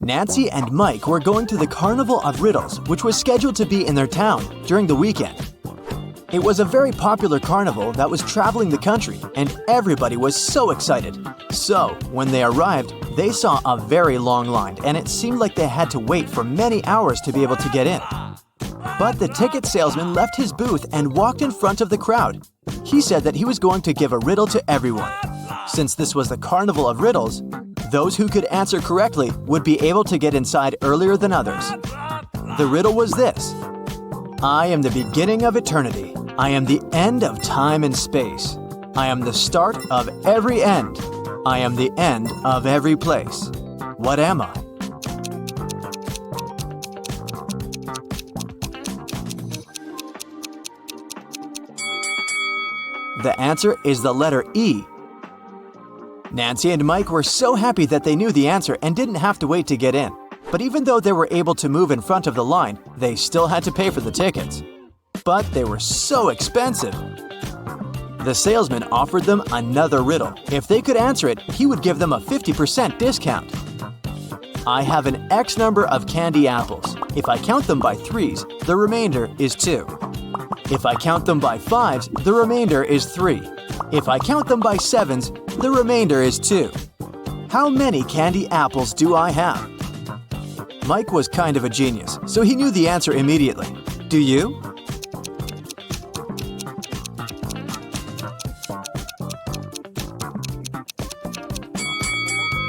Nancy and Mike were going to the Carnival of Riddles, which was scheduled to be in their town during the weekend. It was a very popular carnival that was traveling the country, and everybody was so excited. So, when they arrived, they saw a very long line, and it seemed like they had to wait for many hours to be able to get in. But the ticket salesman left his booth and walked in front of the crowd. He said that he was going to give a riddle to everyone. Since this was the Carnival of Riddles, those who could answer correctly would be able to get inside earlier than others. The riddle was this: I am the beginning of eternity. I am the end of time and space. I am the start of every end. I am the end of every place. What am I? The answer is the letter E. Nancy and Mike were so happy that they knew the answer and didn't have to wait to get in. But even though they were able to move in front of the line, they still had to pay for the tickets. But they were so expensive. The salesman offered them another riddle. If they could answer it, he would give them a 50% discount. I have an X number of candy apples. If I count them by threes, the remainder is 2. If I count them by fives, the remainder is 3. If I count them by sevens, the remainder is 2. How many candy apples do I have? Mike was kind of a genius, so he knew the answer immediately. Do you?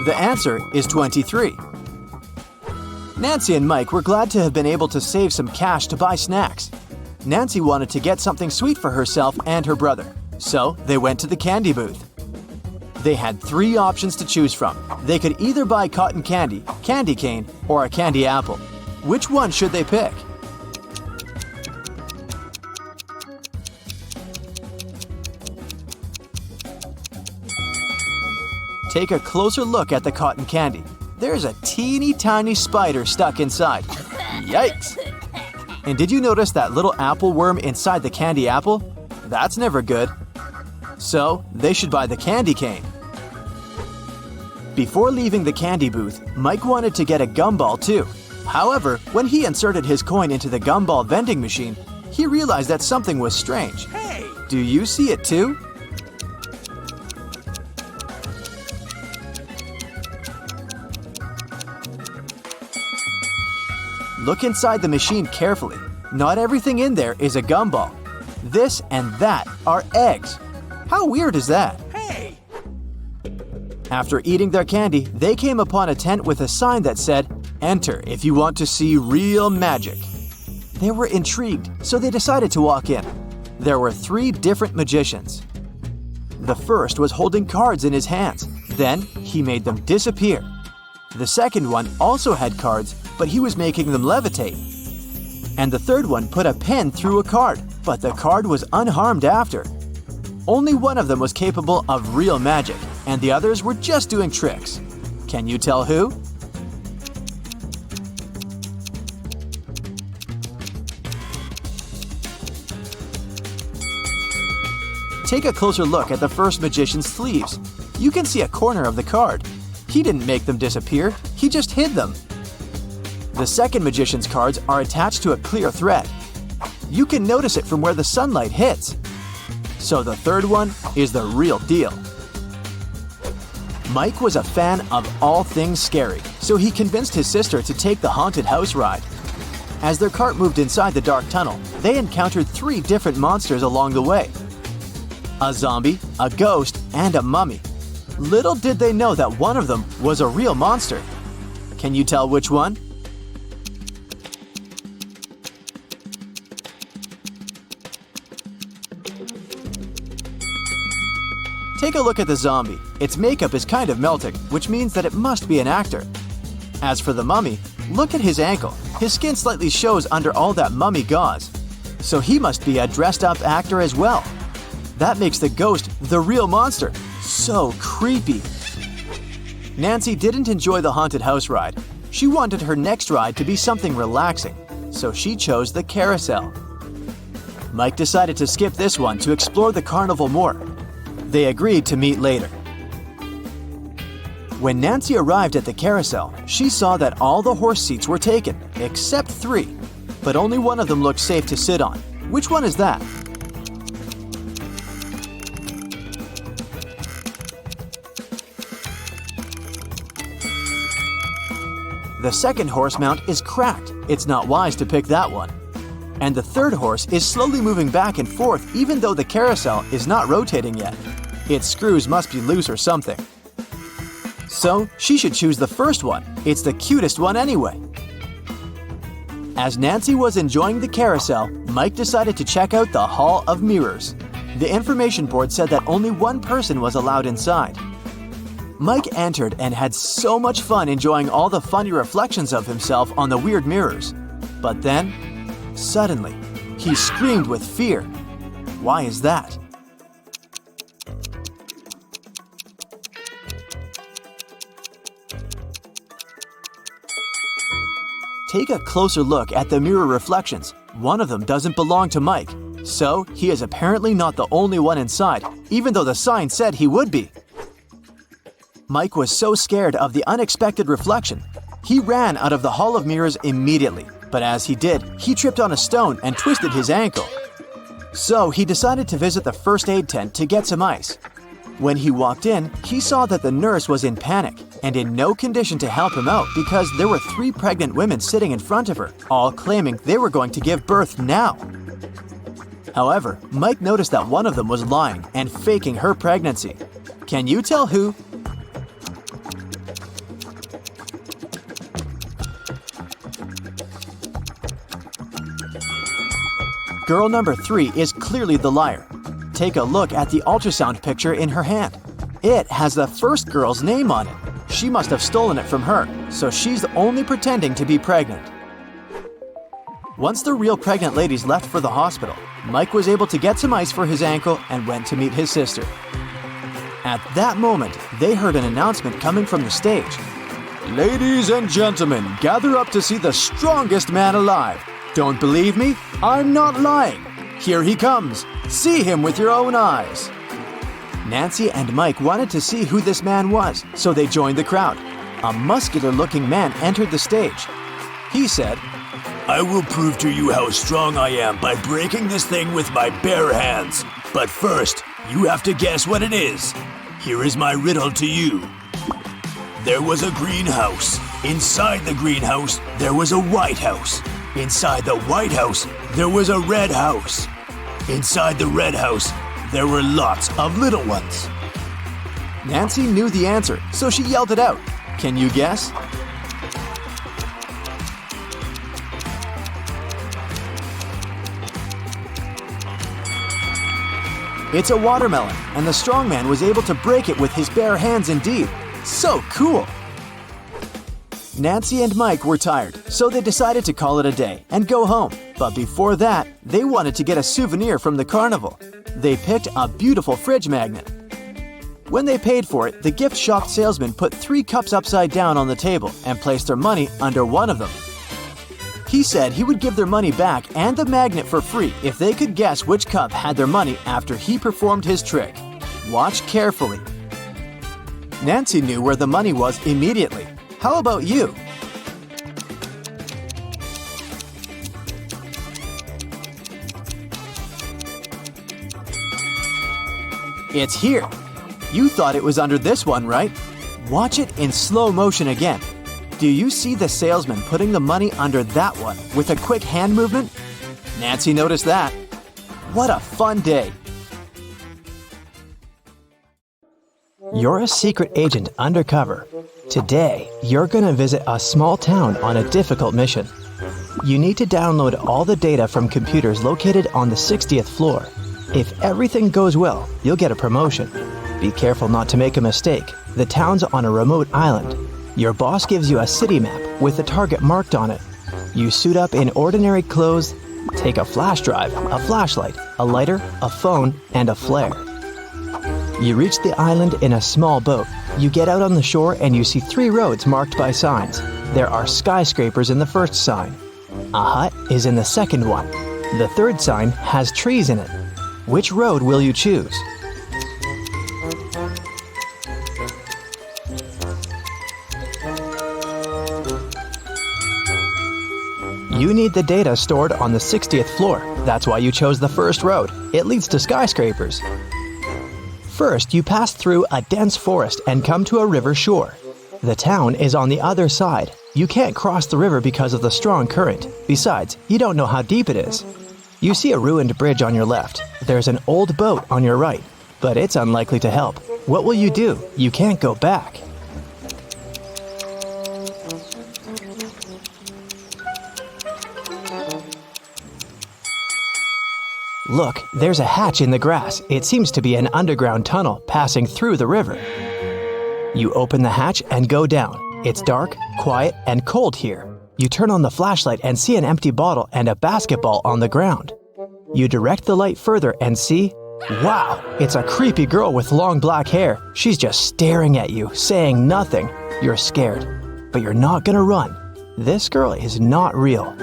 The answer is 23. Nancy and Mike were glad to have been able to save some cash to buy snacks. Nancy wanted to get something sweet for herself and her brother, so they went to the candy booth. They had 3 options to choose from. They could either buy cotton candy, candy cane, or a candy apple. Which one should they pick? Take a closer look at the cotton candy. There's a teeny tiny spider stuck inside. Yikes! And did you notice that little apple worm inside the candy apple? That's never good. So, they should buy the candy cane. Before leaving the candy booth, Mike wanted to get a gumball too. However, when he inserted his coin into the gumball vending machine, he realized that something was strange. Hey! Do you see it too? Look inside the machine carefully. Not everything in there is a gumball. This and that are eggs. How weird is that? Hey! After eating their candy, they came upon a tent with a sign that said, "Enter if you want to see real magic." They were intrigued, so they decided to walk in. There were 3 different magicians. The first was holding cards in his hands. Then he made them disappear. The second one also had cards, but he was making them levitate. And the third one put a pen through a card, but the card was unharmed after. Only one of them was capable of real magic, and the others were just doing tricks. Can you tell who? Take a closer look at the first magician's sleeves. You can see a corner of the card. He didn't make them disappear, he just hid them. The second magician's cards are attached to a clear thread. You can notice it from where the sunlight hits. So the third one is the real deal. Mike was a fan of all things scary, so he convinced his sister to take the haunted house ride. As their cart moved inside the dark tunnel, they encountered 3 different monsters along the way: a zombie, a ghost, and a mummy. Little did they know that one of them was a real monster. Can you tell which one? Take a look at the zombie. Its makeup is kind of melting, which means that it must be an actor. As for the mummy, look at his ankle. His skin slightly shows under all that mummy gauze. So he must be a dressed-up actor as well. That makes the ghost the real monster. So creepy. Nancy didn't enjoy the haunted house ride. She wanted her next ride to be something relaxing, so she chose the carousel. Mike decided to skip this one to explore the carnival more. They agreed to meet later. When Nancy arrived at the carousel, she saw that all the horse seats were taken, except 3. But only one of them looked safe to sit on. Which one is that? The second horse mount is cracked. It's not wise to pick that one. And the third horse is slowly moving back and forth even though the carousel is not rotating yet. Its screws must be loose or something. So she should choose the first one. It's the cutest one anyway. As Nancy was enjoying the carousel, Mike decided to check out the Hall of Mirrors. The information board said that only one person was allowed inside. Mike entered and had so much fun enjoying all the funny reflections of himself on the weird mirrors. But then, suddenly, he screamed with fear. Why is that? Take a closer look at the mirror reflections. One of them doesn't belong to Mike, so he is apparently not the only one inside, even though the sign said he would be. Mike was so scared of the unexpected reflection. He ran out of the Hall of Mirrors immediately, but as he did, he tripped on a stone and twisted his ankle. So he decided to visit the first aid tent to get some ice. When he walked in, he saw that the nurse was in panic and in no condition to help him out because there were 3 pregnant women sitting in front of her, all claiming they were going to give birth now. However, Mike noticed that one of them was lying and faking her pregnancy. Can you tell who? Girl number 3 is clearly the liar. Take a look at the ultrasound picture in her hand. It has the first girl's name on it. She must have stolen it from her, so she's only pretending to be pregnant. Once the real pregnant ladies left for the hospital, Mike was able to get some ice for his ankle and went to meet his sister. At that moment, they heard an announcement coming from the stage. Ladies and gentlemen, gather up to see the strongest man alive. Don't believe me? I'm not lying. Here he comes. See him with your own eyes. Nancy and Mike wanted to see who this man was, so they joined the crowd. A muscular-looking man entered the stage. He said, I will prove to you how strong I am by breaking this thing with my bare hands. But first, you have to guess what it is. Here is my riddle to you. There was a greenhouse. Inside the greenhouse, there was a white house. Inside the white house, there was a red house. Inside the red house, there were lots of little ones. Nancy knew the answer, so she yelled it out. Can you guess? It's a watermelon, and the strongman was able to break it with his bare hands indeed. So cool! Nancy and Mike were tired, so they decided to call it a day and go home. But before that, they wanted to get a souvenir from the carnival. They picked a beautiful fridge magnet. When they paid for it, the gift shop salesman put 3 cups upside down on the table and placed their money under one of them. He said he would give their money back and the magnet for free if they could guess which cup had their money after he performed his trick. Watch carefully. Nancy knew where the money was immediately. How about you? It's here. You thought it was under this one, right? Watch it in slow motion again. Do you see the salesman putting the money under that one with a quick hand movement? Nancy noticed that. What a fun day! You're a secret agent undercover. Today, you're gonna visit a small town on a difficult mission. You need to download all the data from computers located on the 60th floor. If everything goes well, you'll get a promotion. Be careful not to make a mistake. The town's on a remote island. Your boss gives you a city map with the target marked on it. You suit up in ordinary clothes, take a flash drive, a flashlight, a lighter, a phone, and a flare. You reach the island in a small boat. You get out on the shore and you see 3 roads marked by signs. There are skyscrapers in the first sign. A hut is in the second one. The third sign has trees in it. Which road will you choose? You need the data stored on the 60th floor. That's why you chose the first road. It leads to skyscrapers. First, you pass through a dense forest and come to a river shore. The town is on the other side. You can't cross the river because of the strong current. Besides, you don't know how deep it is. You see a ruined bridge on your left. There's an old boat on your right, but it's unlikely to help. What will you do? You can't go back. Look, there's a hatch in the grass. It seems to be an underground tunnel passing through the river. You open the hatch and go down. It's dark, quiet, and cold here. You turn on the flashlight and see an empty bottle and a basketball on the ground. You direct the light further and see, wow, it's a creepy girl with long black hair. She's just staring at you, saying nothing. You're scared, but you're not gonna run. This girl is not real.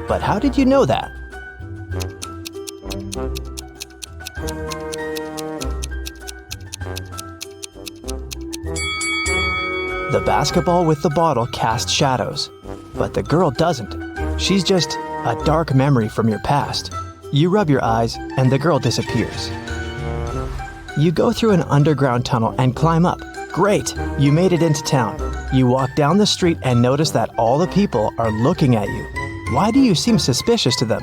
But how did you know that? The basketball with the bottle casts shadows, but the girl doesn't. She's just a dark memory from your past. You rub your eyes, and the girl disappears. You go through an underground tunnel and climb up. Great! You made it into town. You walk down the street and notice that all the people are looking at you. Why do you seem suspicious to them?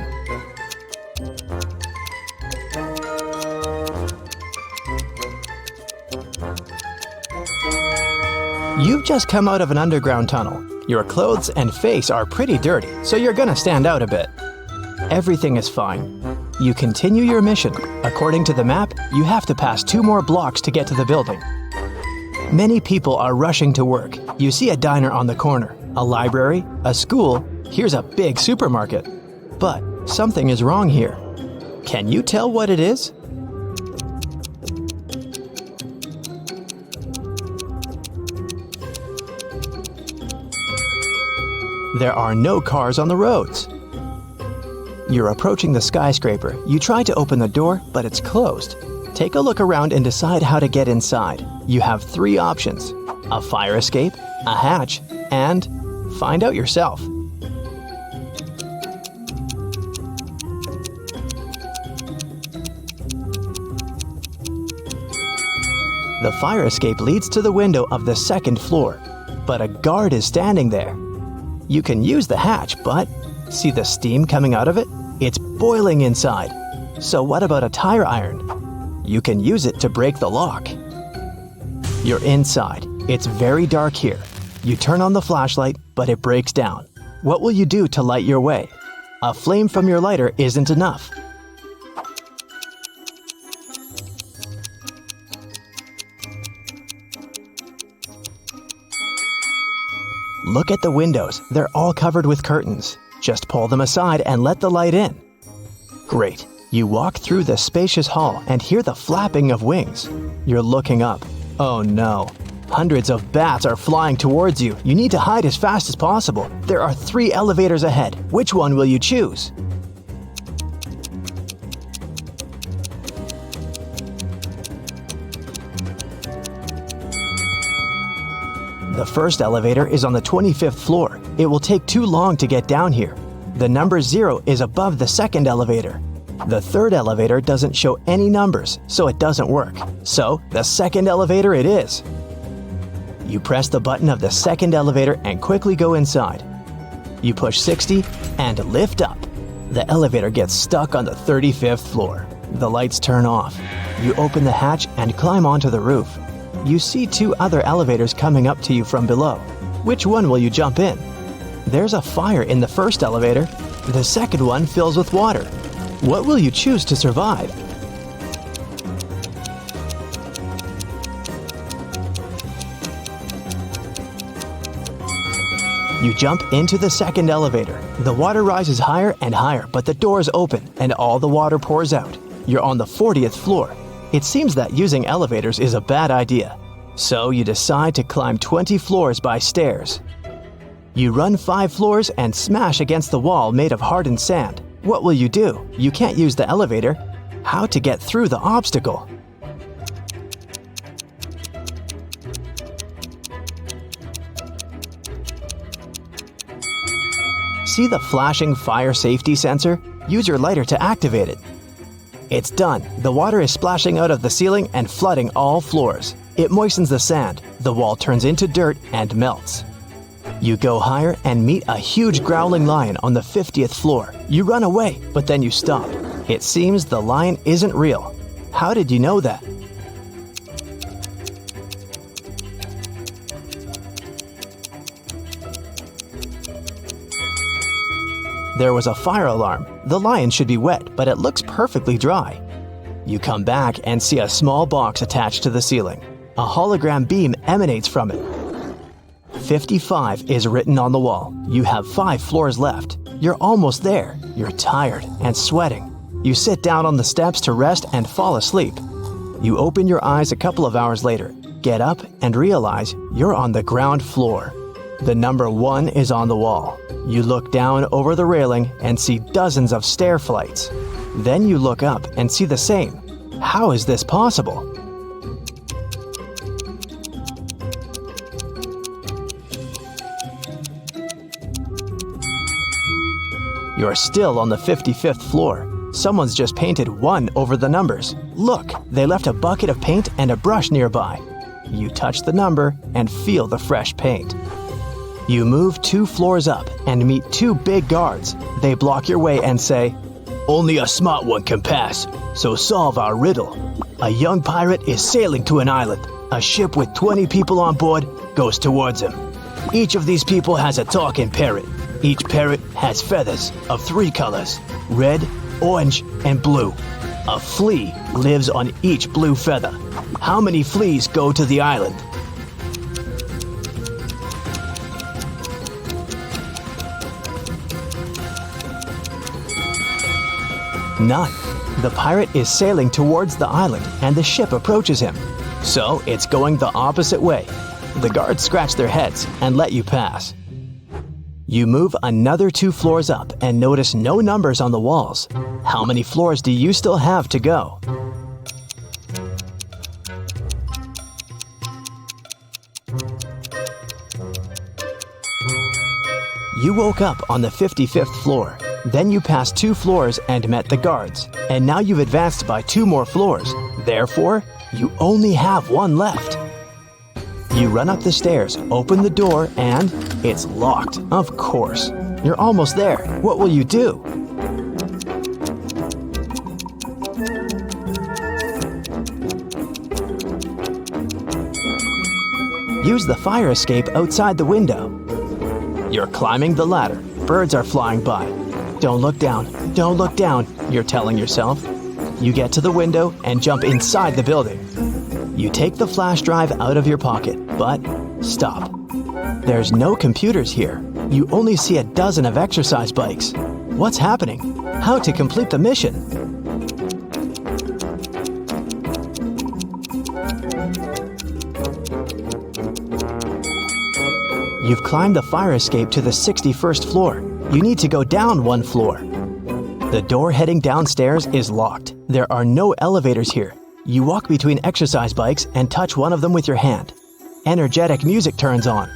You've just come out of an underground tunnel. Your clothes and face are pretty dirty, so you're gonna stand out a bit. Everything is fine. You continue your mission. According to the map, you have to pass 2 more blocks to get to the building. Many people are rushing to work. You see a diner on the corner, a library, a school. Here's a big supermarket. But something is wrong here. Can you tell what it is? There are no cars on the roads. You're approaching the skyscraper. You try to open the door, but it's closed. Take a look around and decide how to get inside. You have 3 options: a fire escape, a hatch, and find out yourself. The fire escape leads to the window of the 2nd floor, but a guard is standing there. You can use the hatch, but see the steam coming out of it? It's boiling inside. So what about a tire iron? You can use it to break the lock. You're inside. It's very dark here. You turn on the flashlight, but it breaks down. What will you do to light your way? A flame from your lighter isn't enough. Look at the windows. They're all covered with curtains. Just pull them aside and let the light in. Great. You walk through the spacious hall and hear the flapping of wings. You're looking up. Oh no. Hundreds of bats are flying towards you. You need to hide as fast as possible. There are 3 elevators ahead. Which one will you choose? The first elevator is on the 25th floor. It will take too long to get down here. The number 0 is above the 2nd elevator. The 3rd elevator doesn't show any numbers, so it doesn't work. So, the 2nd elevator it is. You press the button of the 2nd elevator and quickly go inside. You push 60 and lift up. The elevator gets stuck on the 35th floor. The lights turn off. You open the hatch and climb onto the roof. You see 2 other elevators coming up to you from below. Which one will you jump in? There's a fire in the 1st elevator. The 2nd one fills with water. What will you choose to survive? You jump into the 2nd elevator. The water rises higher and higher, but the doors open and all the water pours out. You're on the 40th floor. It seems that using elevators is a bad idea. So you decide to climb 20 floors by stairs. You run 5 floors and smash against the wall made of hardened sand. What will you do? You can't use the elevator. How to get through the obstacle? See the flashing fire safety sensor? Use your lighter to activate it. It's done. The water is splashing out of the ceiling and flooding all floors. It moistens the sand. The wall turns into dirt and melts. You go higher and meet a huge growling lion on the 50th floor. You run away, but then you stop. It seems the lion isn't real. How did you know that? There was a fire alarm. The lion should be wet, but it looks perfectly dry. You come back and see a small box attached to the ceiling. A hologram beam emanates from it. 55 is written on the wall. You have 5 floors left. You're almost there. You're tired and sweating. You sit down on the steps to rest and fall asleep. You open your eyes a couple of hours later, get up and realize you're on the ground floor. The number 1 is on the wall. You look down over the railing and see dozens of stair flights. Then you look up and see the same. How is this possible? You're still on the 55th floor. Someone's just painted 1 over the numbers. Look, they left a bucket of paint and a brush nearby. You touch the number and feel the fresh paint. You move 2 floors up and meet 2 big guards. They block your way and say, "Only a smart one can pass, so solve our riddle." A young pirate is sailing to an island. A ship with 20 people on board goes towards him. Each of these people has a talking parrot. Each parrot has feathers of 3 colors, red, orange, and blue. A flea lives on each blue feather. How many fleas go to the island? None. The pirate is sailing towards the island and the ship approaches him. So it's going the opposite way. The guards scratch their heads and let you pass. You move another 2 floors up and notice no numbers on the walls. How many floors do you still have to go? You woke up on the 55th floor. Then you passed 2 floors and met the guards. And now you've advanced by 2 more floors. Therefore, you only have 1 left. You run up the stairs, open the door, and it's locked, of course. You're almost there. What will you do? Use the fire escape outside the window. You're climbing the ladder. Birds are flying by. Don't look down. Don't look down, you're telling yourself. You get to the window and jump inside the building. You take the flash drive out of your pocket, but stop. There's no computers here. You only see a dozen of exercise bikes. What's happening? How to complete the mission? You've climbed the fire escape to the 61st floor. You need to go down 1 floor. The door heading downstairs is locked. There are no elevators here. You walk between exercise bikes and touch one of them with your hand. Energetic music turns on.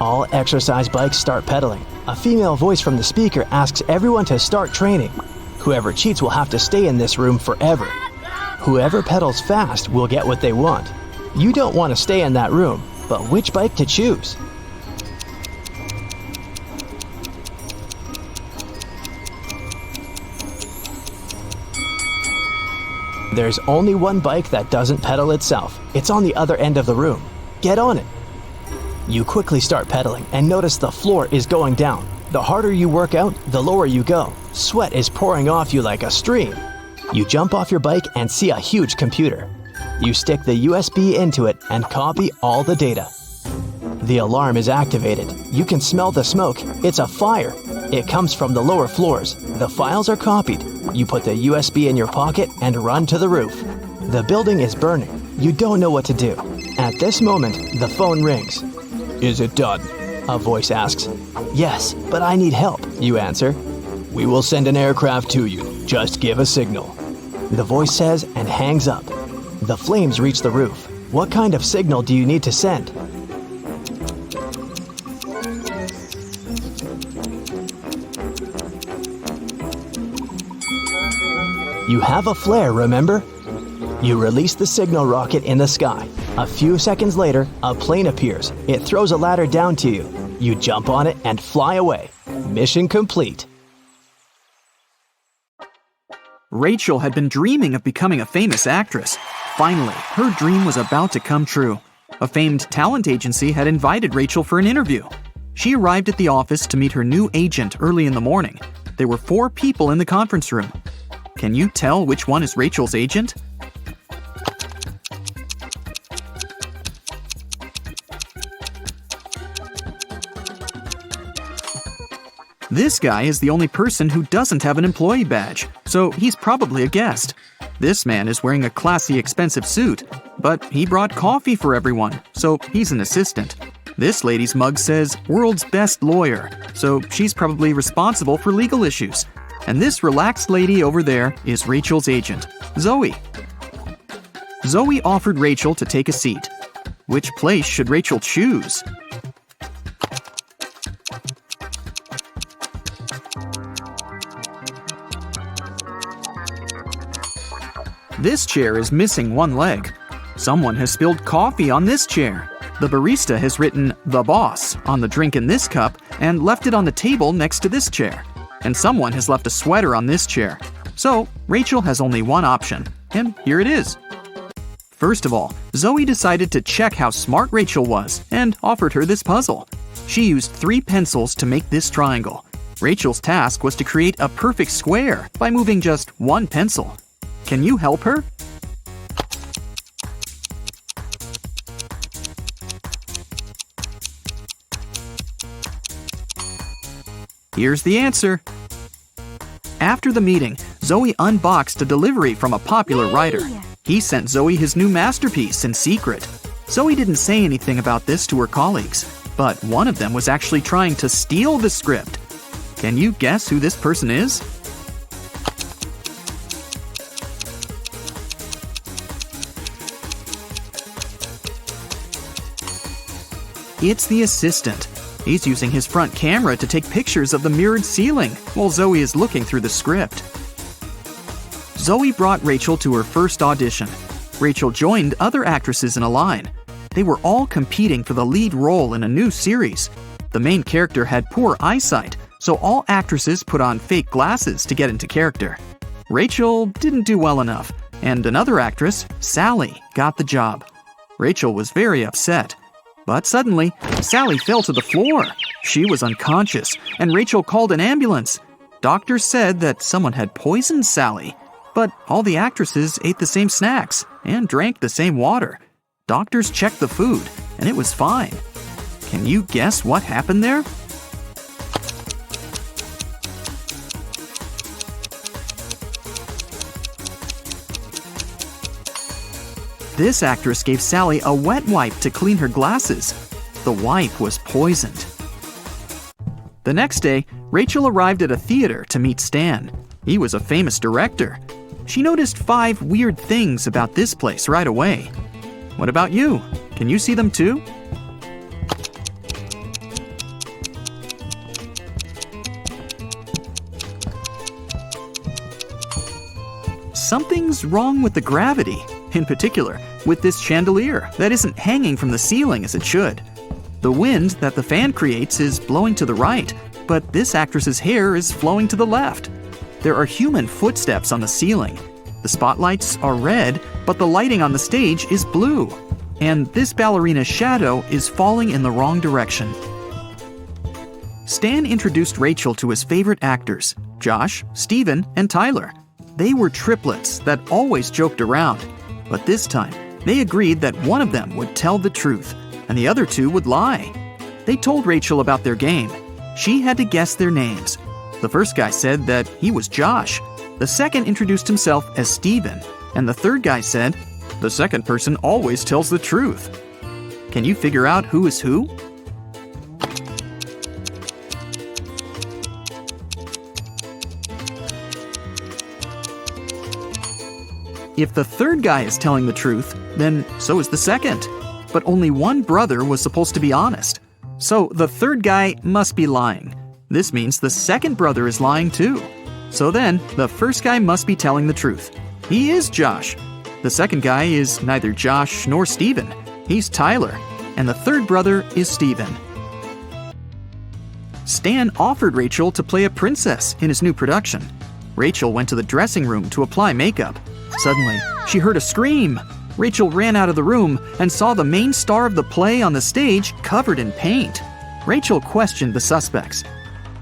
All exercise bikes start pedaling. A female voice from the speaker asks everyone to start training. Whoever cheats will have to stay in this room forever. Whoever pedals fast will get what they want. You don't want to stay in that room, but which bike to choose? There's only one bike that doesn't pedal itself. It's on the other end of the room. Get on it. You quickly start pedaling and notice the floor is going down. The harder you work out, the lower you go. Sweat is pouring off you like a stream. You jump off your bike and see a huge computer. You stick the USB into it and copy all the data. The alarm is activated. You can smell the smoke. It's a fire. It comes from the lower floors. The files are copied. You put the USB in your pocket and run to the roof. The building is burning. You don't know what to do. At this moment, the phone rings. "Is it done?" a voice asks. "Yes, but I need help," you answer. "We will send an aircraft to you. Just give a signal," the voice says and hangs up. The flames reach the roof. What kind of signal do you need to send? You have a flare, remember? You release the signal rocket in the sky. A few seconds later, a plane appears. It throws a ladder down to you. You jump on it and fly away. Mission complete. Rachel had been dreaming of becoming a famous actress. Finally, her dream was about to come true. A famed talent agency had invited Rachel for an interview. She arrived at the office to meet her new agent early in the morning. There were 4 people in the conference room. Can you tell which one is Rachel's agent? This guy is the only person who doesn't have an employee badge, so he's probably a guest. This man is wearing a classy, expensive suit, but he brought coffee for everyone, so he's an assistant. This lady's mug says, "World's Best Lawyer," so she's probably responsible for legal issues. And this relaxed lady over there is Rachel's agent, Zoe. Zoe offered Rachel to take a seat. Which place should Rachel choose? This chair is missing one leg. Someone has spilled coffee on this chair. The barista has written "The Boss" on the drink in this cup and left it on the table next to this chair. And someone has left a sweater on this chair. So, Rachel has only one option, and here it is. First of all, Zoe decided to check how smart Rachel was and offered her this puzzle. She used 3 pencils to make this triangle. Rachel's task was to create a perfect square by moving just 1 pencil. Can you help her? Here's the answer. After the meeting, Zoe unboxed a delivery from a popular writer. He sent Zoe his new masterpiece in secret. Zoe didn't say anything about this to her colleagues, but one of them was actually trying to steal the script. Can you guess who this person is? It's the assistant. He's using his front camera to take pictures of the mirrored ceiling while Zoe is looking through the script. Zoe brought Rachel to her first audition. Rachel joined other actresses in a line. They were all competing for the lead role in a new series. The main character had poor eyesight, so all actresses put on fake glasses to get into character. Rachel didn't do well enough, and another actress, Sally, got the job. Rachel was very upset. But suddenly, Sally fell to the floor. She was unconscious, and Rachel called an ambulance. Doctors said that someone had poisoned Sally. But all the actresses ate the same snacks and drank the same water. Doctors checked the food, and it was fine. Can you guess what happened there? This actress gave Sally a wet wipe to clean her glasses. The wipe was poisoned. The next day, Rachel arrived at a theater to meet Stan. He was a famous director. She noticed 5 weird things about this place right away. What about you? Can you see them too? Something's wrong with the gravity. In particular, with this chandelier that isn't hanging from the ceiling as it should. The wind that the fan creates is blowing to the right, but this actress's hair is flowing to the left. There are human footsteps on the ceiling. The spotlights are red, but the lighting on the stage is blue. And this ballerina's shadow is falling in the wrong direction. Stan introduced Rachel to his favorite actors, Josh, Steven, and Tyler. They were triplets that always joked around. But this time, they agreed that one of them would tell the truth, and the other 2 would lie. They told Rachel about their game. She had to guess their names. The first guy said that he was Josh. The second introduced himself as Steven. And the third guy said, "The second person always tells the truth." Can you figure out who is who? If the third guy is telling the truth, then so is the second. But only one brother was supposed to be honest. So the third guy must be lying. This means the second brother is lying too. So then, the first guy must be telling the truth. He is Josh. The second guy is neither Josh nor Steven. He's Tyler. And the third brother is Steven. Stan offered Rachel to play a princess in his new production. Rachel went to the dressing room to apply makeup. Suddenly, she heard a scream. Rachel ran out of the room and saw the main star of the play on the stage covered in paint. Rachel questioned the suspects.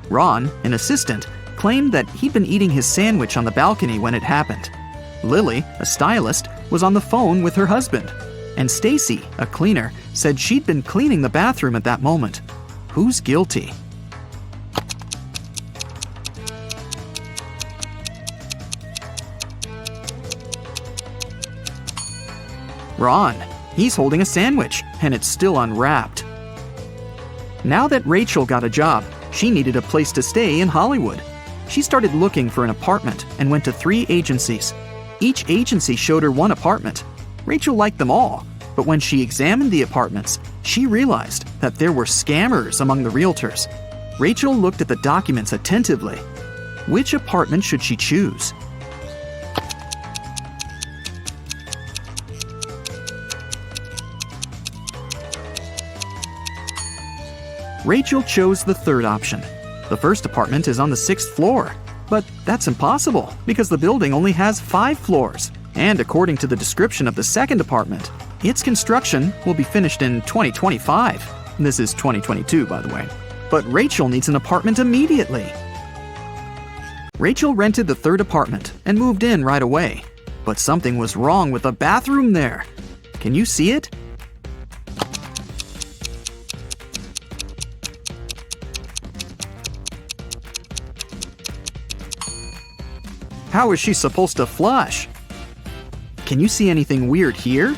Ron, an assistant, claimed that he'd been eating his sandwich on the balcony when it happened. Lily, a stylist, was on the phone with her husband. And Stacy, a cleaner, said she'd been cleaning the bathroom at that moment. Who's guilty? Ron. He's holding a sandwich, and it's still unwrapped. Now that Rachel got a job, she needed a place to stay in Hollywood. She started looking for an apartment and went to 3 agencies. Each agency showed her one apartment. Rachel liked them all, but when she examined the apartments, she realized that there were scammers among the realtors. Rachel looked at the documents attentively. Which apartment should she choose? Rachel chose the third option. The first apartment is on the 6th floor. But that's impossible because the building only has 5 floors. And according to the description of the second apartment, its construction will be finished in 2025. This is 2022, by the way. But Rachel needs an apartment immediately. Rachel rented the third apartment and moved in right away. But something was wrong with the bathroom there. Can you see it? How is she supposed to flush? Can you see anything weird here?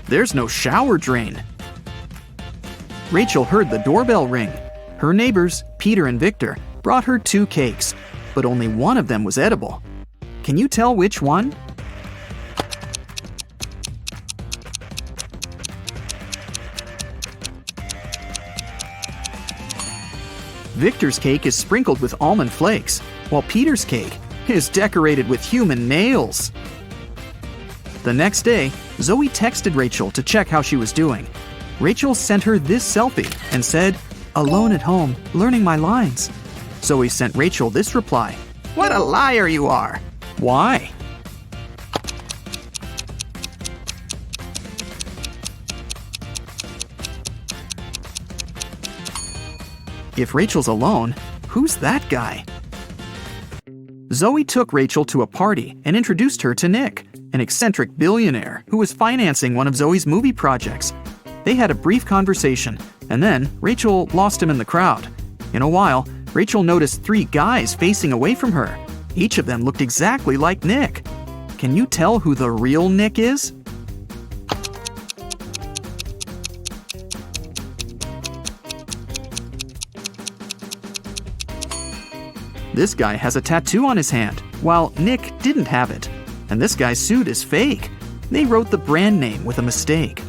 There's no shower drain. Rachel heard the doorbell ring. Her neighbors, Peter and Victor, brought her 2 cakes, but only one of them was edible. Can you tell which one? Victor's cake is sprinkled with almond flakes, while Peter's cake is decorated with human nails. The next day, Zoe texted Rachel to check how she was doing. Rachel sent her this selfie and said, "Alone at home, learning my lines." Zoe sent Rachel this reply, "What a liar you are!" Why? If Rachel's alone, who's that guy? Zoe took Rachel to a party and introduced her to Nick, an eccentric billionaire who was financing one of Zoe's movie projects. They had a brief conversation, and then Rachel lost him in the crowd. In a while, Rachel noticed 3 guys facing away from her. Each of them looked exactly like Nick. Can you tell who the real Nick is? This guy has a tattoo on his hand, while Nick didn't have it. And this guy's suit is fake. They wrote the brand name with a mistake.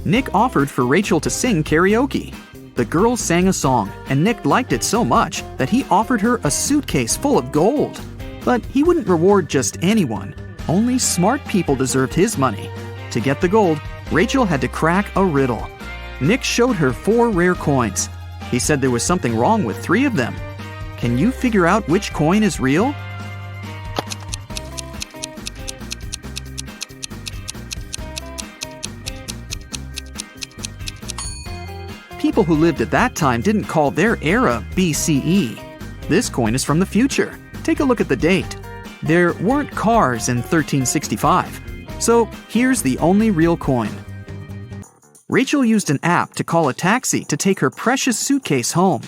Nick offered for Rachel to sing karaoke. The girls sang a song, and Nick liked it so much that he offered her a suitcase full of gold. But he wouldn't reward just anyone. Only smart people deserved his money. To get the gold, Rachel had to crack a riddle. Nick showed her 4 rare coins. He said there was something wrong with 3 of them. Can you figure out which coin is real? People who lived at that time didn't call their era BCE. This coin is from the future. Take a look at the date. There weren't cars in 1365. So here's the only real coin. Rachel used an app to call a taxi to take her precious suitcase home.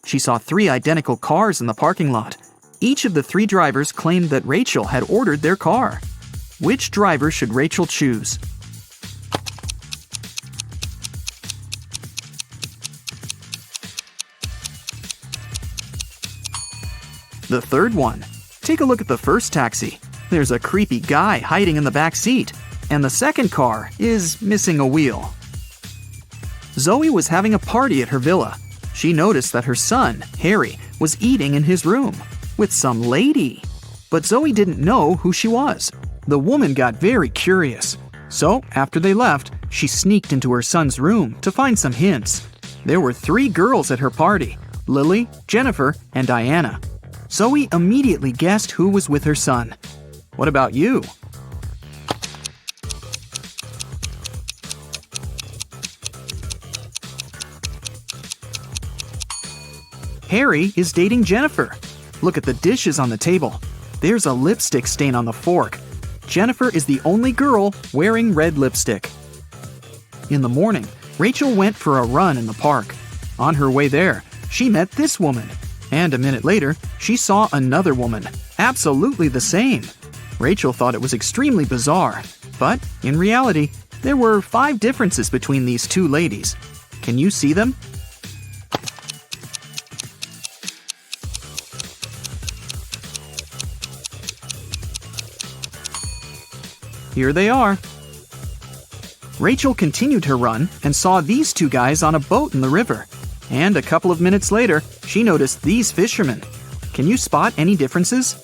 She saw 3 identical cars in the parking lot. Each of the 3 drivers claimed that Rachel had ordered their car. Which driver should Rachel choose? The third one. Take a look at the first taxi. There's a creepy guy hiding in the back seat. and the second car is missing a wheel. Zoe was having a party at her villa. She noticed that her son, Harry, was eating in his room with some lady. But Zoe didn't know who she was. The woman got very curious. So, after they left, she sneaked into her son's room to find some hints. There were 3 girls at her party: Lily, Jennifer, and Diana. Zoe immediately guessed who was with her son. What about you? Harry is dating Jennifer. Look at the dishes on the table. There's a lipstick stain on the fork. Jennifer is the only girl wearing red lipstick. In the morning, Rachel went for a run in the park. On her way there, she met this woman. And a minute later, she saw another woman, absolutely the same. Rachel thought it was extremely bizarre. But, in reality, there were 5 differences between these 2 ladies. Can you see them? Here they are. Rachel continued her run and saw these 2 guys on a boat in the river. And a couple of minutes later, she noticed these fishermen. Can you spot any differences?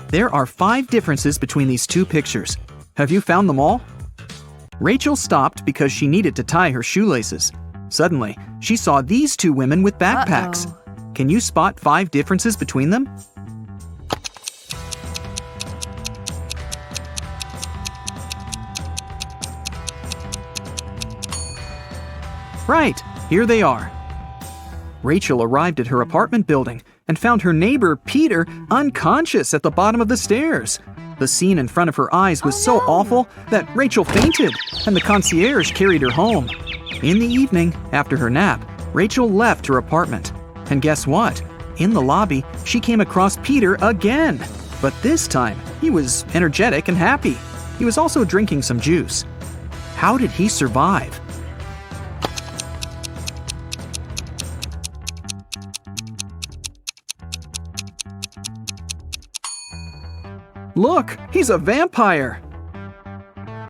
There are 5 differences between these 2 pictures. Have you found them all? Rachel stopped because she needed to tie her shoelaces. Suddenly, she saw these 2 women with backpacks. Can you spot 5 differences between them? Right, here they are. Rachel arrived at her apartment building and found her neighbor, Peter, unconscious at the bottom of the stairs. The scene in front of her eyes was so awful that Rachel fainted, and the concierge carried her home. In the evening, after her nap, Rachel left her apartment. And guess what? In the lobby, she came across Peter again. But this time, he was energetic and happy. He was also drinking some juice. How did he survive? Look, he's a vampire!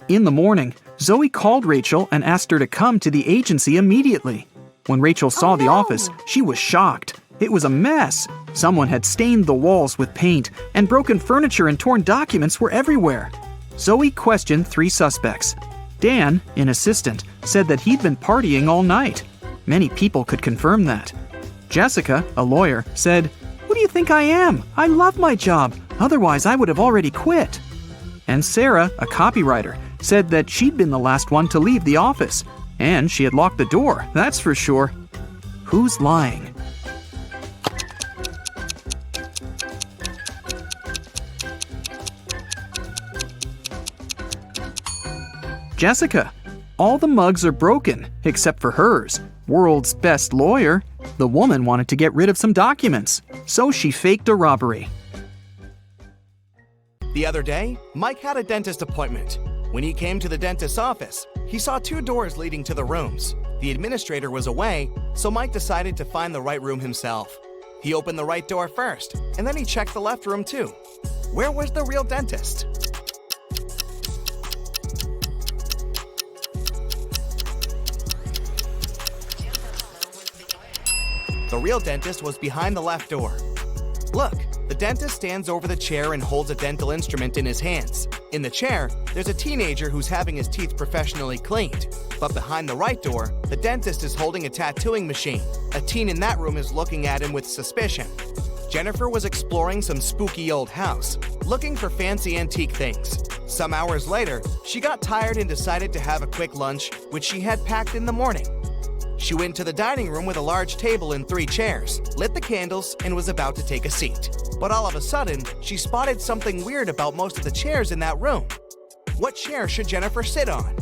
In the morning, Zoe called Rachel and asked her to come to the agency immediately. When Rachel saw the office, she was shocked. It was a mess. Someone had stained the walls with paint, and broken furniture and torn documents were everywhere. Zoe questioned 3 suspects. Dan, an assistant, said that he'd been partying all night. Many people could confirm that. Jessica, a lawyer, said, "Who do you think I am? I love my job. Otherwise, I would have already quit." And Sarah, a copywriter, said that she'd been the last one to leave the office. And she had locked the door, that's for sure. Who's lying? Jessica. All the mugs are broken, except for hers. World's best lawyer. The woman wanted to get rid of some documents, so she faked a robbery. The other day, Mike had a dentist appointment. When he came to the dentist's office, he saw 2 doors leading to the rooms. The administrator was away, so Mike decided to find the right room himself. He opened the right door first, and then he checked the left room too. Where was the real dentist? The real dentist was behind the left door. Look, the dentist stands over the chair and holds a dental instrument in his hands. In the chair, there's a teenager who's having his teeth professionally cleaned. But behind the right door, the dentist is holding a tattooing machine. A teen in that room is looking at him with suspicion. Jennifer was exploring some spooky old house, looking for fancy antique things. Some hours later, she got tired and decided to have a quick lunch, which she had packed in the morning. She went to the dining room with a large table and 3 chairs, lit the candles, and was about to take a seat. But all of a sudden, she spotted something weird about most of the chairs in that room. What chair should Jennifer sit on?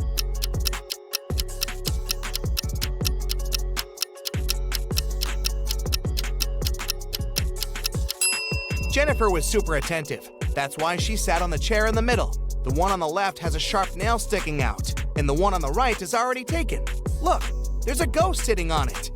Jennifer was super attentive. That's why she sat on the chair in the middle. The one on the left has a sharp nail sticking out, and the one on the right is already taken. Look, there's a ghost sitting on it.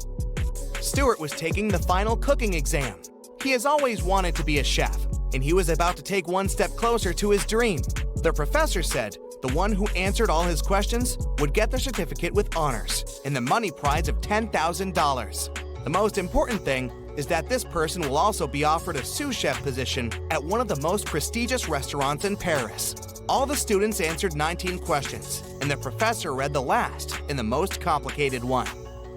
Stuart was taking the final cooking exam. He has always wanted to be a chef, and he was about to take one step closer to his dream. The professor said the one who answered all his questions would get the certificate with honors and the money prize of $10,000. The most important thing is that this person will also be offered a sous chef position at one of the most prestigious restaurants in Paris. All the students answered 19 questions, and the professor read the last and the most complicated one.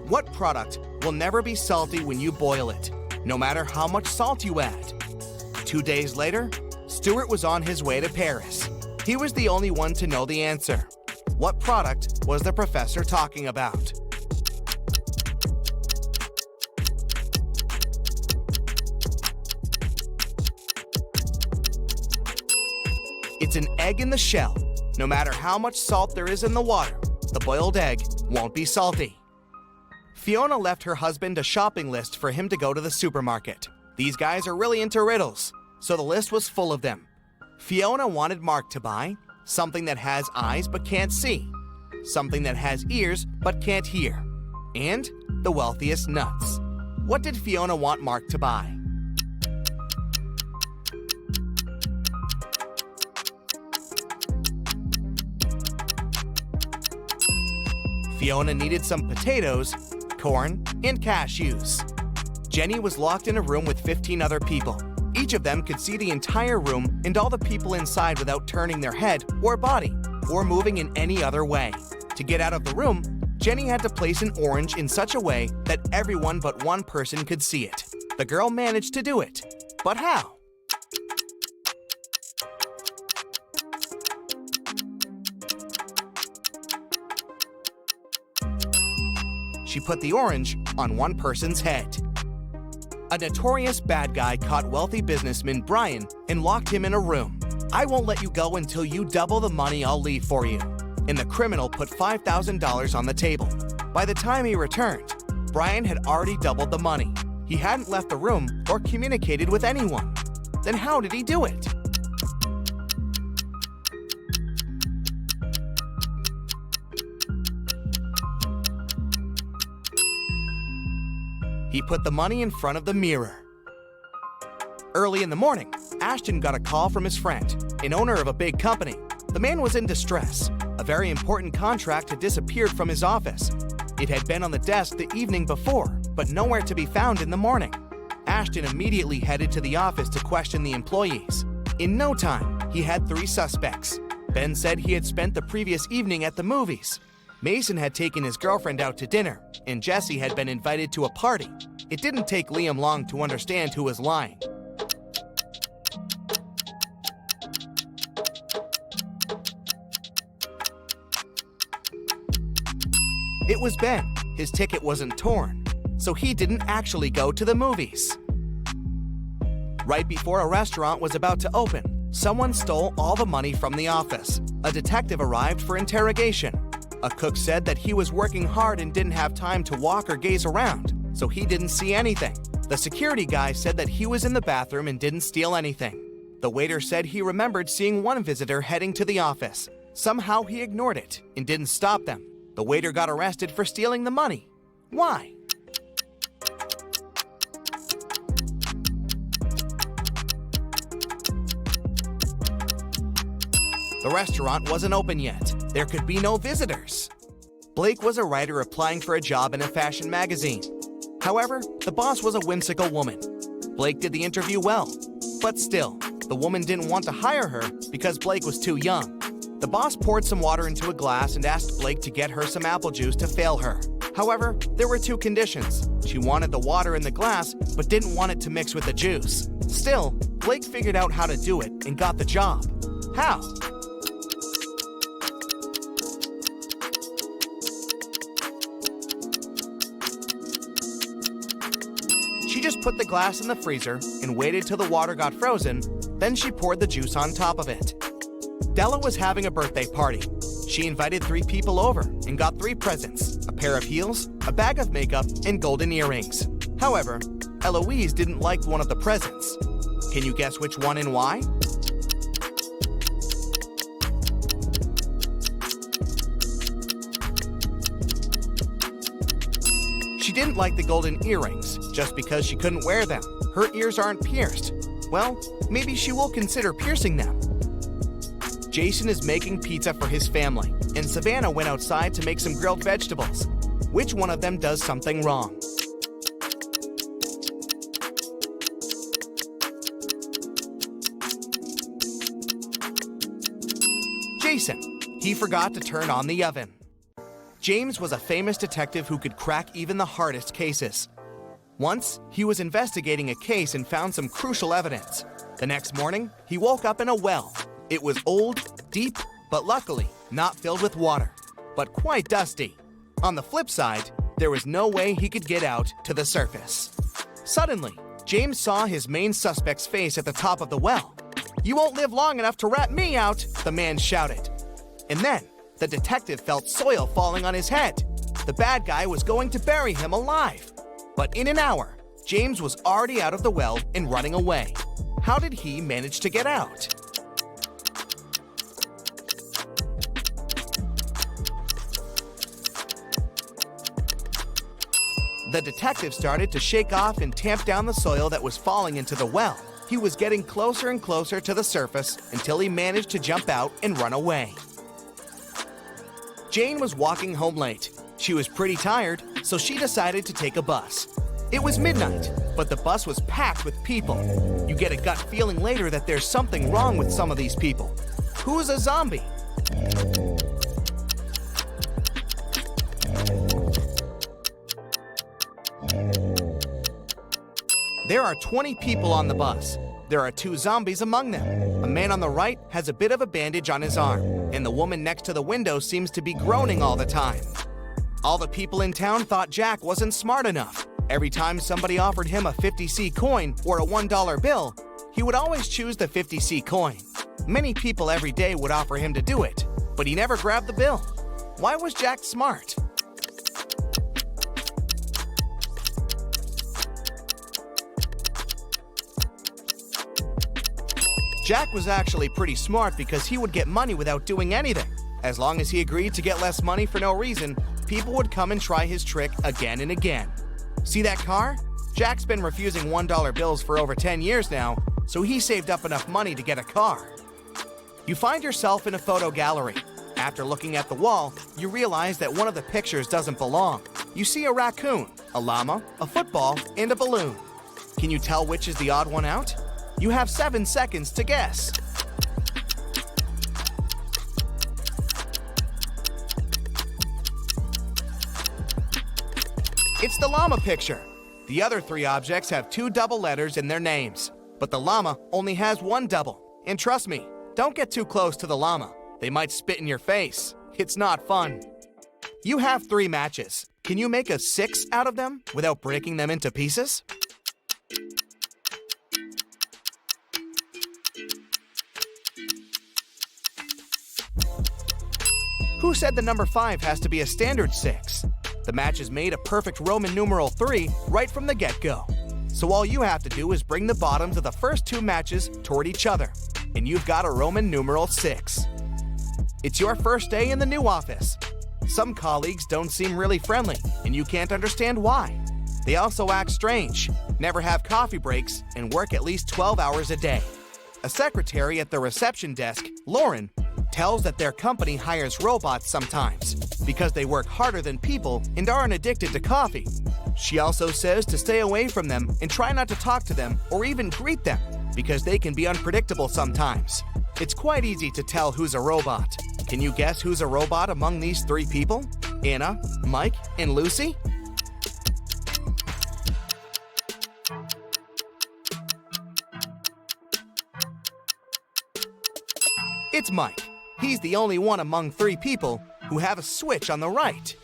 What product will never be salty when you boil it, no matter how much salt you add? 2 days later, Stuart was on his way to Paris. He was the only one to know the answer. What product was the professor talking about? It's an egg in the shell. No matter how much salt there is in the water, the boiled egg won't be salty. Fiona left her husband a shopping list for him to go to the supermarket. These guys are really into riddles, so the list was full of them. Fiona wanted Mark to buy something that has eyes but can't see, something that has ears but can't hear, and the wealthiest nuts. What did Fiona want Mark to buy? Fiona needed some potatoes, corn, and cashews. Jenny was locked in a room with 15 other people. Each of them could see the entire room and all the people inside without turning their head or body or moving in any other way. To get out of the room, Jenny had to place an orange in such a way that everyone but one person could see it. The girl managed to do it. But how? She put the orange on one person's head. A notorious bad guy caught wealthy businessman Brian and locked him in a room. "I won't let you go until you double the money I'll leave for you." And the criminal put $5,000 on the table. By the time he returned, Brian had already doubled the money. He hadn't left the room or communicated with anyone. Then how did he do it? He put the money in front of the mirror. Early in the morning, Ashton got a call from his friend, an owner of a big company. The man was in distress. A very important contract had disappeared from his office. It had been on the desk the evening before, but nowhere to be found in the morning. Ashton immediately headed to the office to question the employees. In no time, he had 3 suspects. Ben said he had spent the previous evening at the movies. Mason had taken his girlfriend out to dinner, and Jesse had been invited to a party. It didn't take Liam long to understand who was lying. It was Ben. His ticket wasn't torn, so he didn't actually go to the movies. Right before a restaurant was about to open, someone stole all the money from the office. A detective arrived for interrogation. A cook said that he was working hard and didn't have time to walk or gaze around, so he didn't see anything. The security guy said that he was in the bathroom and didn't steal anything. The waiter said he remembered seeing one visitor heading to the office. Somehow he ignored it and didn't stop them. The waiter got arrested for stealing the money. Why? The restaurant wasn't open yet. There could be no visitors. Blake was a writer applying for a job in a fashion magazine. However, the boss was a whimsical woman. Blake did the interview well, but still, the woman didn't want to hire her because Blake was too young. The boss poured some water into a glass and asked Blake to get her some apple juice to fail her. However, there were 2 conditions. She wanted the water in the glass, but didn't want it to mix with the juice. Still, Blake figured out how to do it and got the job. How? She just put the glass in the freezer and waited till the water got frozen, then she poured the juice on top of it. Della was having a birthday party. She invited 3 people over and got 3 presents, a pair of heels, a bag of makeup, and golden earrings. However, Eloise didn't like one of the presents. Can you guess which one and why? She didn't didn't like the golden earrings just because she couldn't wear them. Her ears aren't pierced. Well, maybe she will consider piercing them. Jason is making pizza for his family, and Savannah went outside to make some grilled vegetables. Which one of them does something wrong? Jason. He forgot to turn on the oven. James was a famous detective who could crack even the hardest cases. Once, he was investigating a case and found some crucial evidence. The next morning, he woke up in a well. It was old, deep, but luckily not filled with water, but quite dusty. On the flip side, there was no way he could get out to the surface. Suddenly, James saw his main suspect's face at the top of the well. "You won't live long enough to rat me out," the man shouted. And then, the detective felt soil falling on his head. The bad guy was going to bury him alive. But in an hour, James was already out of the well and running away. How did he manage to get out? The detective started to shake off and tamp down the soil that was falling into the well. He was getting closer and closer to the surface until he managed to jump out and run away. Jane was walking home late. She was pretty tired, so she decided to take a bus. It was midnight, but the bus was packed with people. You get a gut feeling later that there's something wrong with some of these people. Who's a zombie? There are 20 people on the bus. There are 2 zombies among them. A man on the right has a bit of a bandage on his arm, and the woman next to the window seems to be groaning all the time. All the people in town thought Jack wasn't smart enough. Every time somebody offered him a 50C coin or a $1 bill, he would always choose the 50C coin. Many people every day would offer him to do it, but he never grabbed the bill. Why was Jack smart? Jack was actually pretty smart because he would get money without doing anything. As long as he agreed to get less money for no reason, people would come and try his trick again and again. See that car? Jack's been refusing $1 bills for over 10 years now, so he saved up enough money to get a car. You find yourself in a photo gallery. After looking at the wall, you realize that one of the pictures doesn't belong. You see a raccoon, a llama, a football, and a balloon. Can you tell which is the odd one out? You have 7 seconds to guess. It's the llama picture. The other 3 objects have 2 double letters in their names, but the llama only has 1 double. And trust me, don't get too close to the llama. They might spit in your face. It's not fun. You have 3 matches. Can you make a 6 out of them without breaking them into pieces? Who said the number 5 has to be a standard 6? The match is made a perfect Roman numeral 3 right from the get-go. So all you have to do is bring the bottoms of the first 2 matches toward each other, and you've got a Roman numeral 6. It's your first day in the new office. Some colleagues don't seem really friendly, and you can't understand why. They also act strange, never have coffee breaks, and work at least 12 hours a day. A secretary at the reception desk, Lauren, tells that their company hires robots sometimes because they work harder than people and aren't addicted to coffee. She also says to stay away from them and try not to talk to them or even greet them because they can be unpredictable sometimes. It's quite easy to tell who's a robot. Can you guess who's a robot among these 3 people? Anna, Mike, and Lucy? It's Mike. He's the only one among 3 people who have a switch on the right.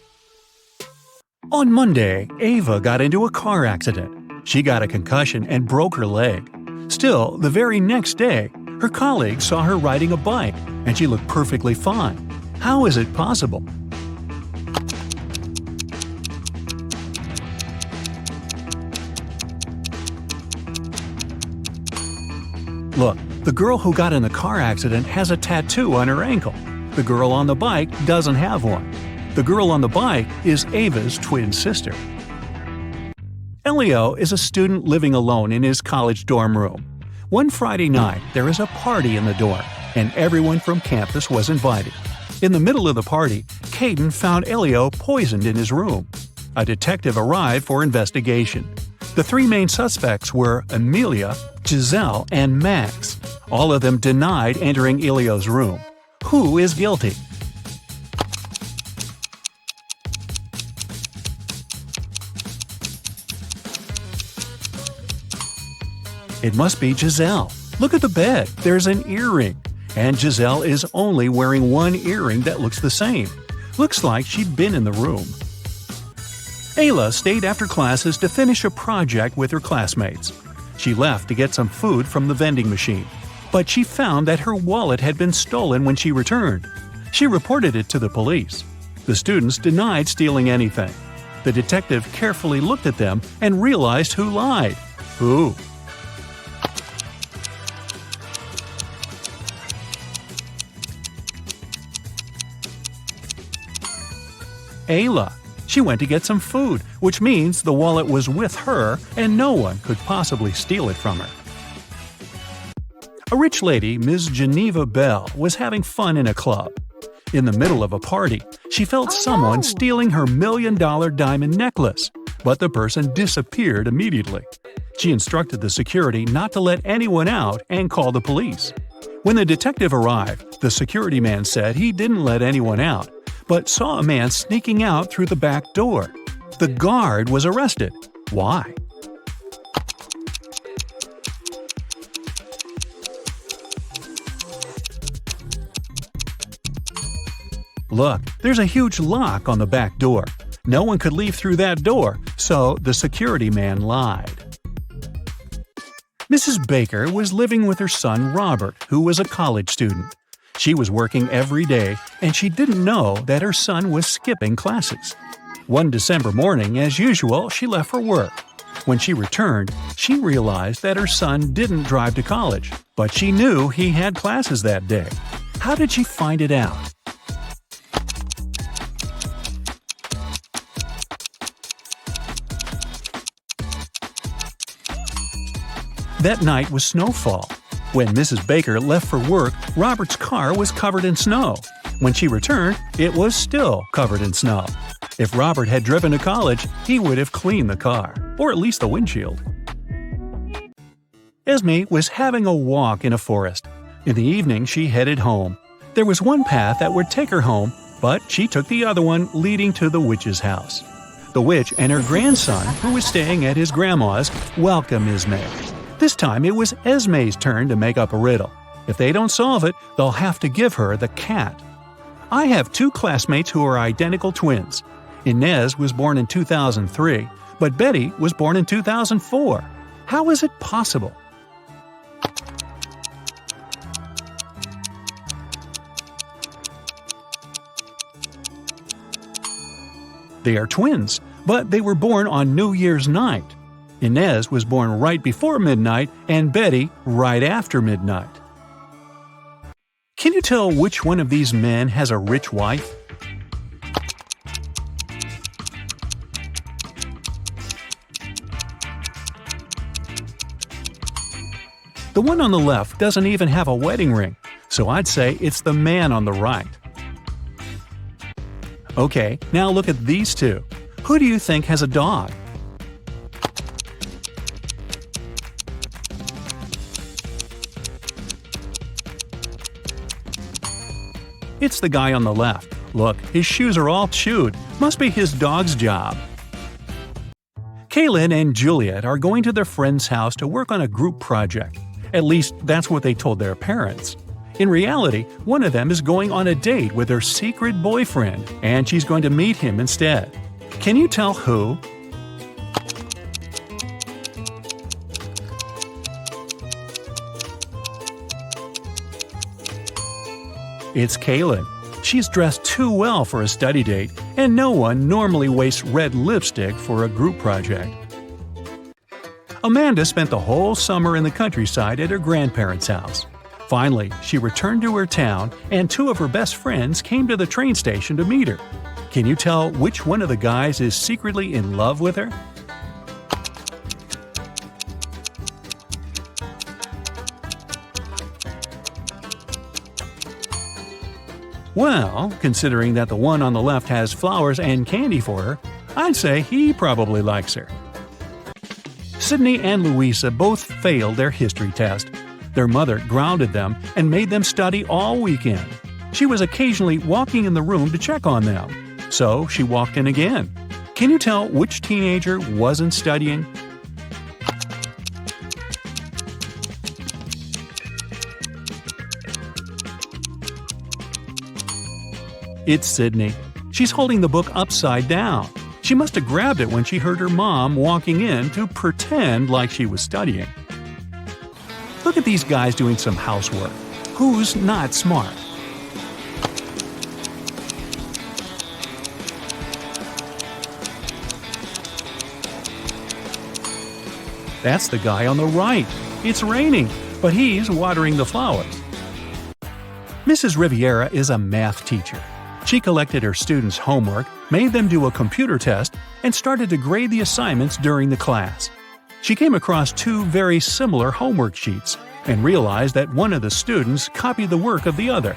On Monday, Ava got into a car accident. She got a concussion and broke her leg. Still, the very next day, her colleagues saw her riding a bike, and she looked perfectly fine. How is it possible? Look, the girl who got in the car accident has a tattoo on her ankle. The girl on the bike doesn't have one. The girl on the bike is Ava's twin sister. Elio is a student living alone in his college dorm room. One Friday night, there is a party in the dorm, and everyone from campus was invited. In the middle of the party, Caden found Elio poisoned in his room. A detective arrived for investigation. The three main suspects were Amelia, Giselle, and Max. All of them denied entering Elio's room. Who is guilty? It must be Giselle. Look at the bed. There's an earring. And Giselle is only wearing one earring that looks the same. Looks like she'd been in the room. Ayla stayed after classes to finish a project with her classmates. She left to get some food from the vending machine, but she found that her wallet had been stolen when she returned. She reported it to the police. The students denied stealing anything. The detective carefully looked at them and realized who lied. Who? Ayla. She went to get some food, which means the wallet was with her and no one could possibly steal it from her. A rich lady, Ms. Geneva Bell, was having fun in a club. In the middle of a party, she felt someone stealing her $1 million diamond necklace, but the person disappeared immediately. She instructed the security not to let anyone out and call the police. When the detective arrived, the security man said he didn't let anyone out, but saw a man sneaking out through the back door. The guard was arrested. Why? Look, there's a huge lock on the back door. No one could leave through that door, so the security man lied. Mrs. Baker was living with her son Robert, who was a college student. She was working every day, and she didn't know that her son was skipping classes. One December morning, as usual, she left for work. When she returned, she realized that her son didn't drive to college, but she knew he had classes that day. How did she find it out? That night was snowfall. When Mrs. Baker left for work, Robert's car was covered in snow. When she returned, it was still covered in snow. If Robert had driven to college, he would have cleaned the car, or at least the windshield. Esme was having a walk in a forest. In the evening, she headed home. There was one path that would take her home, but she took the other one leading to the witch's house. The witch and her grandson, who was staying at his grandma's, welcomed Esme. This time it was Esme's turn to make up a riddle. If they don't solve it, they'll have to give her the cat. I have two classmates who are identical twins. Inez was born in 2003, but Betty was born in 2004. How is it possible? They are twins, but they were born on New Year's night. Inez was born right before midnight and Betty right after midnight. Can you tell which one of these men has a rich wife? The one on the left doesn't even have a wedding ring, so I'd say it's the man on the right. Okay, now look at these two. Who do you think has a dog? It's the guy on the left. Look, his shoes are all chewed. Must be his dog's job. Kaylin and Juliet are going to their friend's house to work on a group project. At least, that's what they told their parents. In reality, one of them is going on a date with her secret boyfriend, and she's going to meet him instead. Can you tell who? It's Kaylin. She's dressed too well for a study date, and no one normally wastes red lipstick for a group project. Amanda spent the whole summer in the countryside at her grandparents' house. Finally, she returned to her town, and two of her best friends came to the train station to meet her. Can you tell which one of the guys is secretly in love with her? Well, considering that the one on the left has flowers and candy for her, I'd say he probably likes her. Sydney and Louisa both failed their history test. Their mother grounded them and made them study all weekend. She was occasionally walking in the room to check on them. So she walked in again. Can you tell which teenager wasn't studying? It's Sydney. She's holding the book upside down. She must have grabbed it when she heard her mom walking in to pretend like she was studying. Look at these guys doing some housework. Who's not smart? That's the guy on the right. It's raining, but he's watering the flowers. Mrs. Riviera is a math teacher. She collected her students' homework, made them do a computer test, and started to grade the assignments during the class. She came across two very similar homework sheets and realized that one of the students copied the work of the other.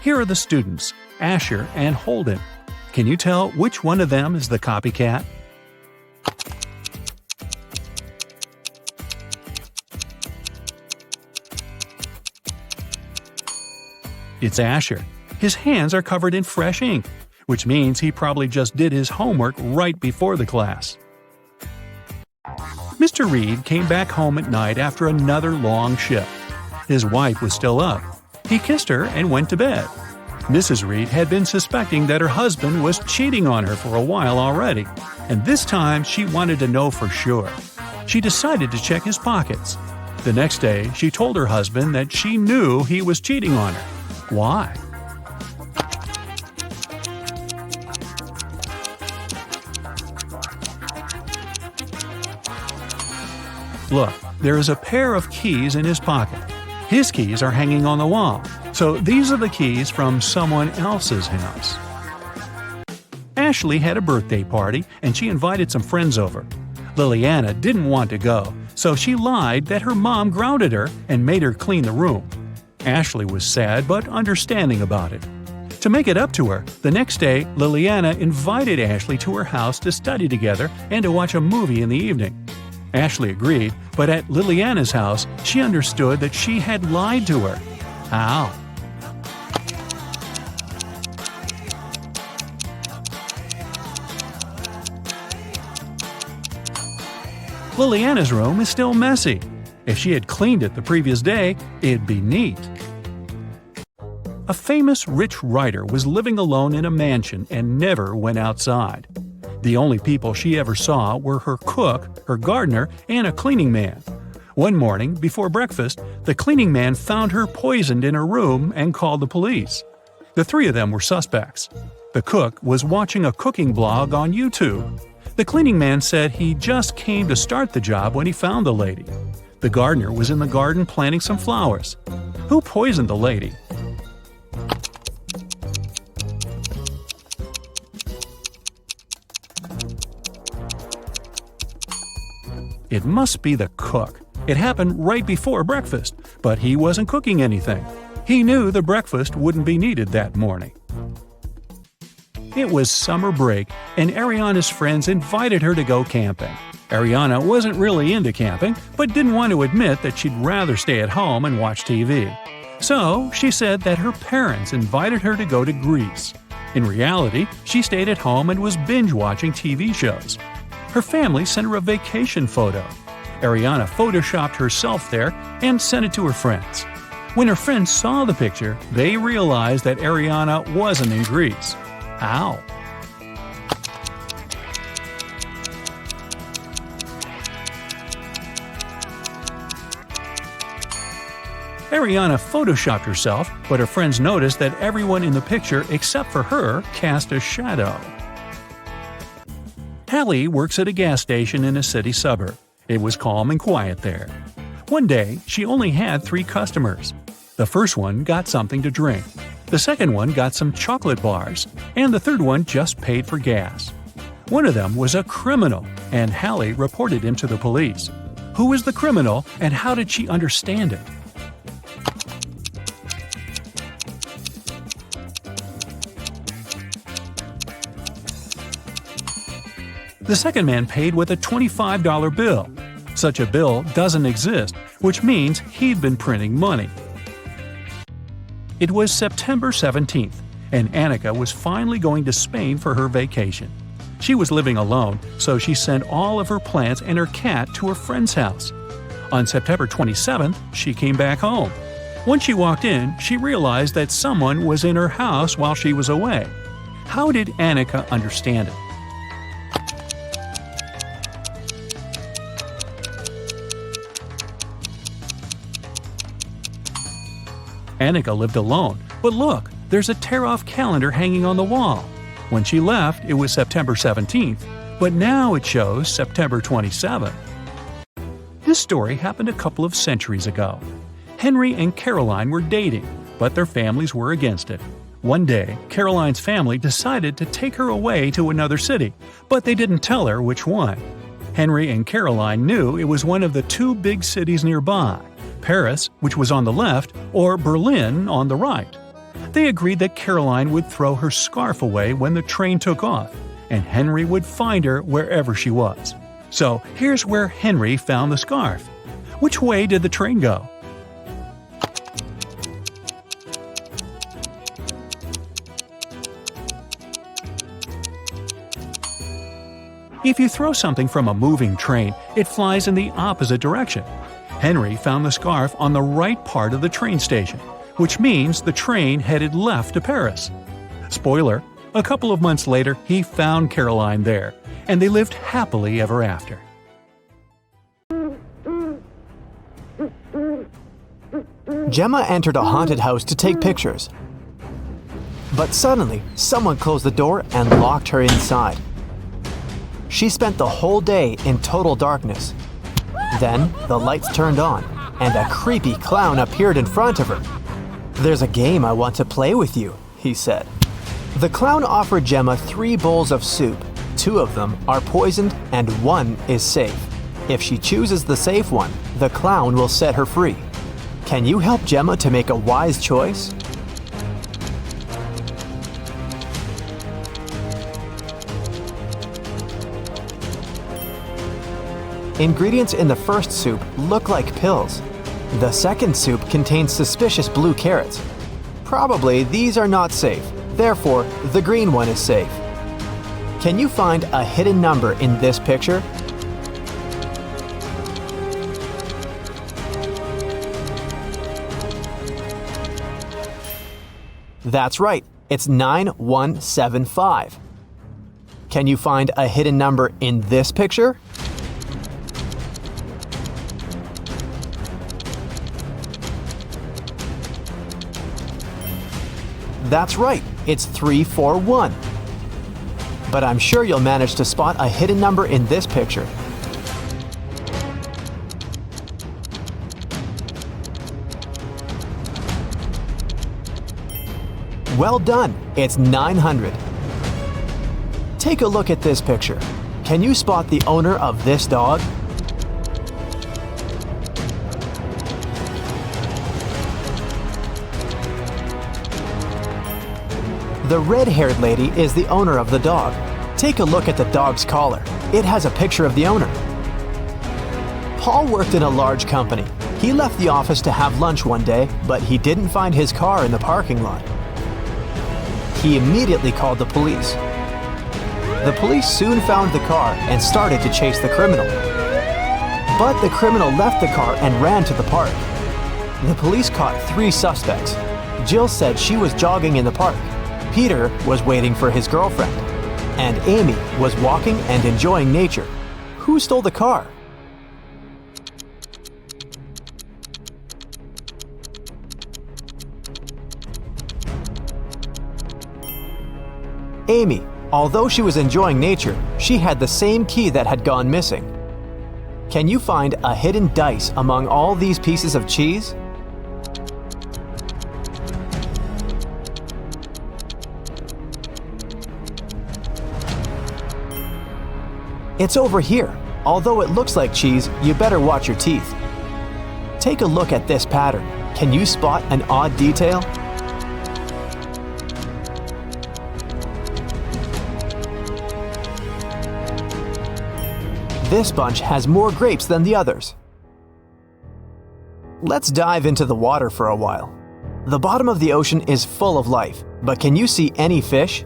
Here are the students, Asher and Holden. Can you tell which one of them is the copycat? It's Asher. His hands are covered in fresh ink, which means he probably just did his homework right before the class. Mr. Reed came back home at night after another long shift. His wife was still up. He kissed her and went to bed. Mrs. Reed had been suspecting that her husband was cheating on her for a while already, and this time she wanted to know for sure. She decided to check his pockets. The next day, she told her husband that she knew he was cheating on her. Why? Look, there is a pair of keys in his pocket. His keys are hanging on the wall, so these are the keys from someone else's house. Ashley had a birthday party and she invited some friends over. Liliana didn't want to go, so she lied that her mom grounded her and made her clean the room. Ashley was sad but understanding about it. To make it up to her, the next day Liliana invited Ashley to her house to study together and to watch a movie in the evening. Ashley agreed, but at Liliana's house, she understood that she had lied to her. How? Liliana's room is still messy. If she had cleaned it the previous day, it'd be neat. A famous rich writer was living alone in a mansion and never went outside. The only people she ever saw were her cook, her gardener, and a cleaning man. One morning, before breakfast, the cleaning man found her poisoned in her room and called the police. The three of them were suspects. The cook was watching a cooking blog on YouTube. The cleaning man said he just came to start the job when he found the lady. The gardener was in the garden planting some flowers. Who poisoned the lady? It must be the cook. It happened right before breakfast, but he wasn't cooking anything. He knew the breakfast wouldn't be needed that morning. It was summer break, and Ariana's friends invited her to go camping. Ariana wasn't really into camping, but didn't want to admit that she'd rather stay at home and watch TV. So she said that her parents invited her to go to Greece. In reality, she stayed at home and was binge-watching TV shows. Her family sent her a vacation photo. Ariana photoshopped herself there and sent it to her friends. When her friends saw the picture, they realized that Ariana wasn't in Greece. How? Ariana photoshopped herself, but her friends noticed that everyone in the picture except for her cast a shadow. Hallie works at a gas station in a city suburb. It was calm and quiet there. One day, she only had 3 customers. The first one got something to drink. The second one got some chocolate bars, and the third one just paid for gas. One of them was a criminal, and Hallie reported him to the police. Who was the criminal, and how did she understand it? The second man paid with a $25 bill. Such a bill doesn't exist, which means he'd been printing money. It was September 17th, and Annika was finally going to Spain for her vacation. She was living alone, so she sent all of her plants and her cat to her friend's house. On September 27th, she came back home. When she walked in, she realized that someone was in her house while she was away. How did Annika understand it? Annika lived alone, but look, there's a tear-off calendar hanging on the wall. When she left, it was September 17th, but now it shows September 27th. This story happened a couple of centuries ago. Henry and Caroline were dating, but their families were against it. One day, Caroline's family decided to take her away to another city, but they didn't tell her which one. Henry and Caroline knew it was one of the two big cities nearby, Paris, which was on the left, or Berlin on the right. They agreed that Caroline would throw her scarf away when the train took off, and Henry would find her wherever she was. So here's where Henry found the scarf. Which way did the train go? If you throw something from a moving train, it flies in the opposite direction. Henry found the scarf on the right part of the train station, which means the train headed left to Paris. Spoiler, a couple of months later he found Caroline there, and they lived happily ever after. Gemma entered a haunted house to take pictures. But suddenly, someone closed the door and locked her inside. She spent the whole day in total darkness. Then, the lights turned on, and a creepy clown appeared in front of her. "There's a game I want to play with you," he said. The clown offered Gemma 3 bowls of soup. 2 of them are poisoned and 1 is safe. If she chooses the safe one, the clown will set her free. Can you help Gemma to make a wise choice? Ingredients in the first soup look like pills. The second soup contains suspicious blue carrots. Probably these are not safe, therefore the green one is safe. Can you find a hidden number in this picture? That's right, it's 9175. Can you find a hidden number in this picture? That's right, it's 341. But I'm sure you'll manage to spot a hidden number in this picture. Well done, it's 900. Take a look at this picture. Can you spot the owner of this dog? The red-haired lady is the owner of the dog. Take a look at the dog's collar. It has a picture of the owner. Paul worked in a large company. He left the office to have lunch one day, but he didn't find his car in the parking lot. He immediately called the police. The police soon found the car and started to chase the criminal. But the criminal left the car and ran to the park. The police caught 3 suspects. Jill said she was jogging in the park. Peter was waiting for his girlfriend. And Amy was walking and enjoying nature. Who stole the car? Amy. Although she was enjoying nature, she had the same key that had gone missing. Can you find a hidden dice among all these pieces of cheese? It's over here. Although it looks like cheese, you better watch your teeth. Take a look at this pattern. Can you spot an odd detail? This bunch has more grapes than the others. Let's dive into the water for a while. The bottom of the ocean is full of life, but can you see any fish?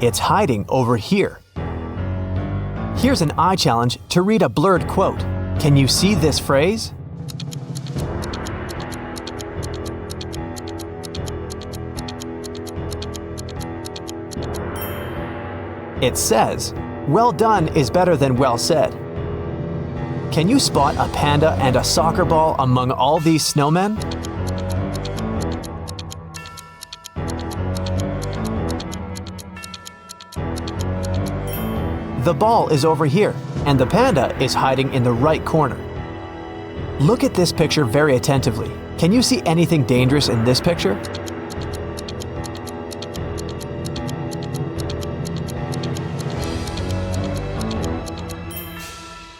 It's hiding over here. Here's an eye challenge to read a blurred quote. Can you see this phrase? It says, "Well done is better than well said." Can you spot a panda and a soccer ball among all these snowmen? The ball is over here, and the panda is hiding in the right corner. Look at this picture very attentively. Can you see anything dangerous in this picture?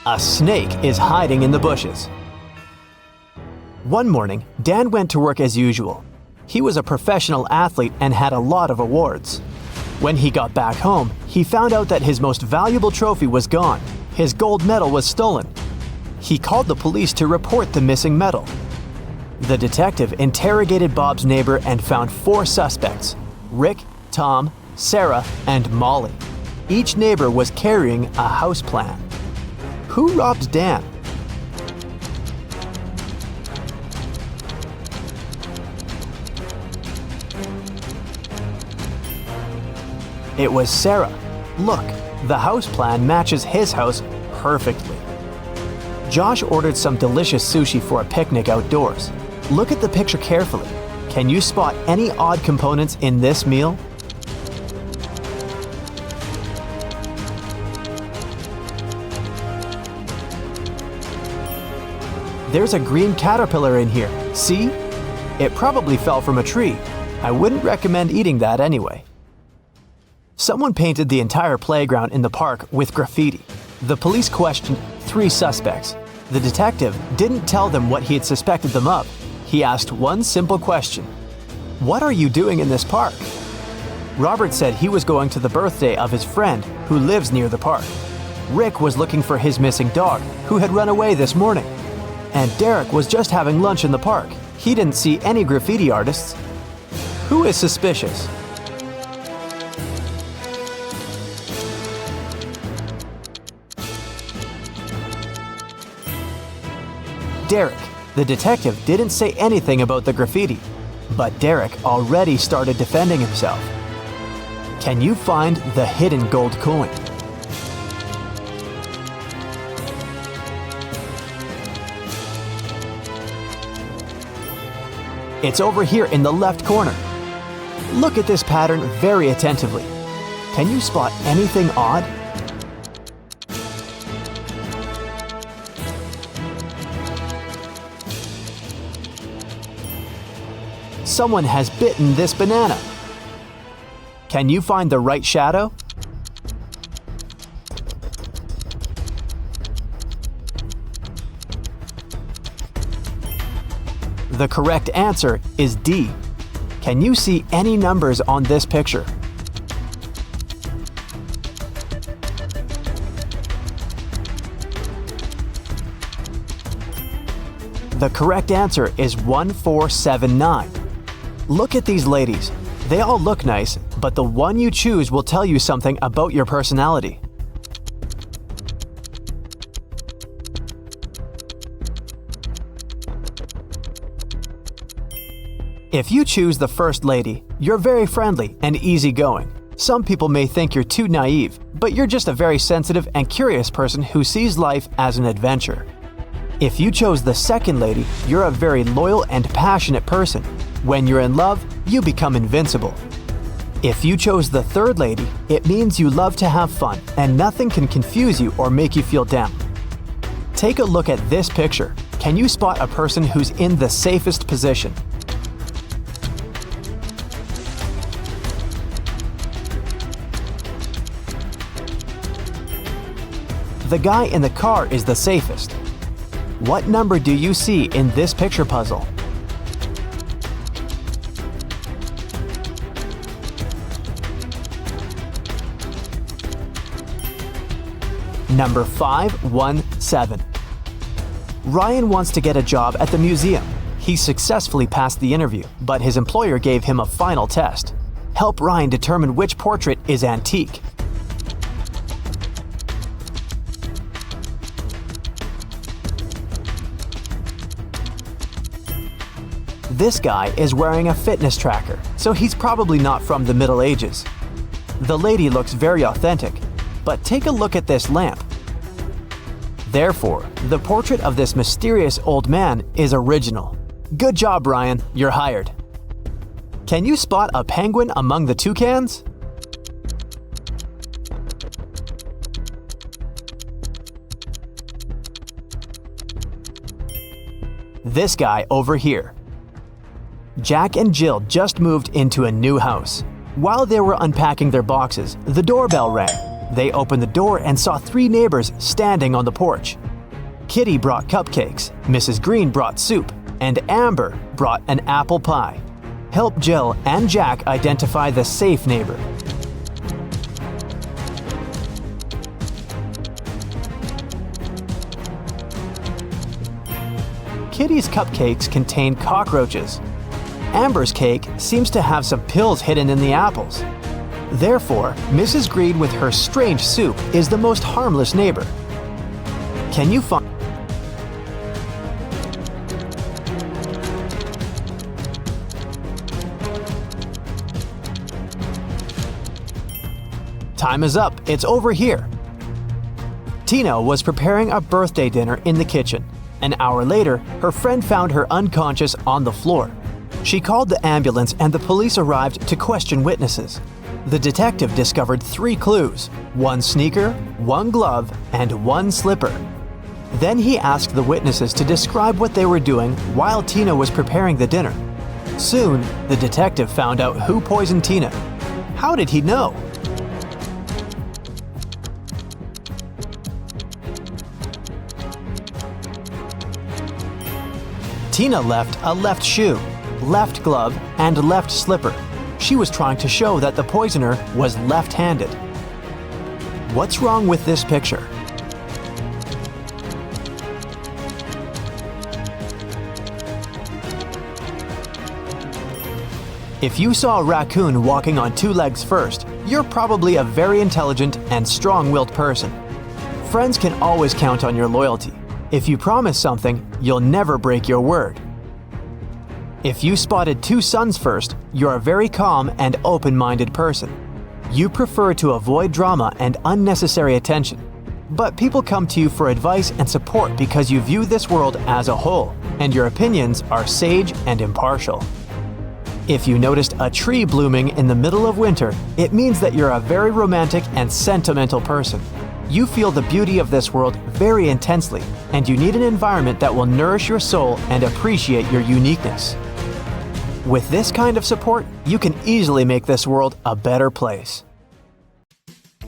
A snake is hiding in the bushes. One morning, Dan went to work as usual. He was a professional athlete and had a lot of awards. When he got back home, he found out that his most valuable trophy was gone. His gold medal was stolen. He called the police to report the missing medal. The detective interrogated Bob's neighbor and found 4 suspects: Rick, Tom, Sarah, and Molly. Each neighbor was carrying a house plan. Who robbed Dan? It was Sarah. Look, the house plan matches his house perfectly. Josh ordered some delicious sushi for a picnic outdoors. Look at the picture carefully. Can you spot any odd components in this meal? There's a green caterpillar in here. See? It probably fell from a tree. I wouldn't recommend eating that anyway. Someone painted the entire playground in the park with graffiti. The police questioned 3 suspects. The detective didn't tell them what he had suspected them of. He asked one simple question: "What are you doing in this park?" Robert said he was going to the birthday of his friend who lives near the park. Rick was looking for his missing dog who had run away this morning. And Derek was just having lunch in the park. He didn't see any graffiti artists. Who is suspicious? Derek. The detective didn't say anything about the graffiti, but Derek already started defending himself. Can you find the hidden gold coin? It's over here in the left corner. Look at this pattern very attentively. Can you spot anything odd? Someone has bitten this banana. Can you find the right shadow? The correct answer is D. Can you see any numbers on this picture? The correct answer is 1479. Look at these ladies. They all look nice, but the one you choose will tell you something about your personality. If you choose the first lady, you're very friendly and easygoing. Some people may think you're too naive, but you're just a very sensitive and curious person who sees life as an adventure. If you chose the second lady, you're a very loyal and passionate person. When you're in love, you become invincible. If you chose the third lady, it means you love to have fun and nothing can confuse you or make you feel down. Take a look at this picture. Can you spot a person who's in the safest position? The guy in the car is the safest. What number do you see in this picture puzzle? Number 517. Ryan wants to get a job at the museum. He successfully passed the interview, but his employer gave him a final test. Help Ryan determine which portrait is antique. This guy is wearing a fitness tracker, so he's probably not from the Middle Ages. The lady looks very authentic, but take a look at this lamp. Therefore, the portrait of this mysterious old man is original. Good job, Ryan, you're hired. Can you spot a penguin among the toucans? This guy over here. Jack and Jill just moved into a new house. While they were unpacking their boxes, the doorbell rang. They opened the door and saw 3 neighbors standing on the porch. Kitty brought cupcakes, Mrs. Green brought soup, and Amber brought an apple pie. Help Jill and Jack identify the safe neighbor. Kitty's cupcakes contain cockroaches. Amber's cake seems to have some pills hidden in the apples. Therefore, Mrs. Green with her strange soup is the most harmless neighbor. Can you find... Time is up, it's over here. Tina was preparing a birthday dinner in the kitchen. An hour later, her friend found her unconscious on the floor. She called the ambulance and the police arrived to question witnesses. The detective discovered 3 clues: 1 sneaker, 1 glove, and 1 slipper. Then he asked the witnesses to describe what they were doing while Tina was preparing the dinner. Soon, the detective found out who poisoned Tina. How did he know? Tina left a left shoe, left glove, and left slipper. She was trying to show that the poisoner was left-handed. What's wrong with this picture? If you saw a raccoon walking on 2 legs first, you're probably a very intelligent and strong-willed person. Friends can always count on your loyalty. If you promise something, you'll never break your word. If you spotted 2 suns first, you're a very calm and open-minded person. You prefer to avoid drama and unnecessary attention. But people come to you for advice and support because you view this world as a whole, and your opinions are sage and impartial. If you noticed a tree blooming in the middle of winter, it means that you're a very romantic and sentimental person. You feel the beauty of this world very intensely, and you need an environment that will nourish your soul and appreciate your uniqueness. With this kind of support, you can easily make this world a better place.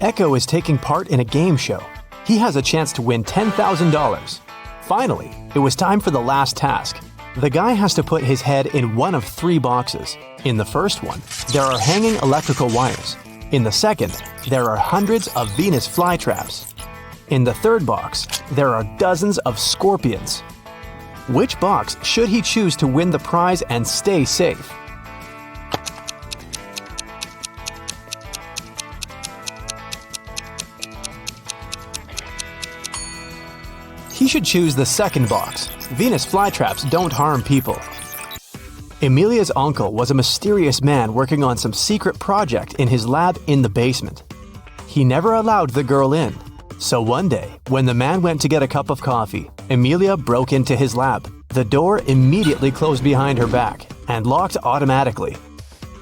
Echo is taking part in a game show. He has a chance to win $10,000. Finally, it was time for the last task. The guy has to put his head in one of 3 boxes. In the first one, there are hanging electrical wires. In the second, there are hundreds of Venus flytraps. In the third box, there are dozens of scorpions. Which box should he choose to win the prize and stay safe? He should choose the second box. Venus flytraps don't harm people. Emilia's uncle was a mysterious man working on some secret project in his lab in the basement. He never allowed the girl in. So one day, when the man went to get a cup of coffee, Emilia broke into his lab. The door immediately closed behind her back and locked automatically.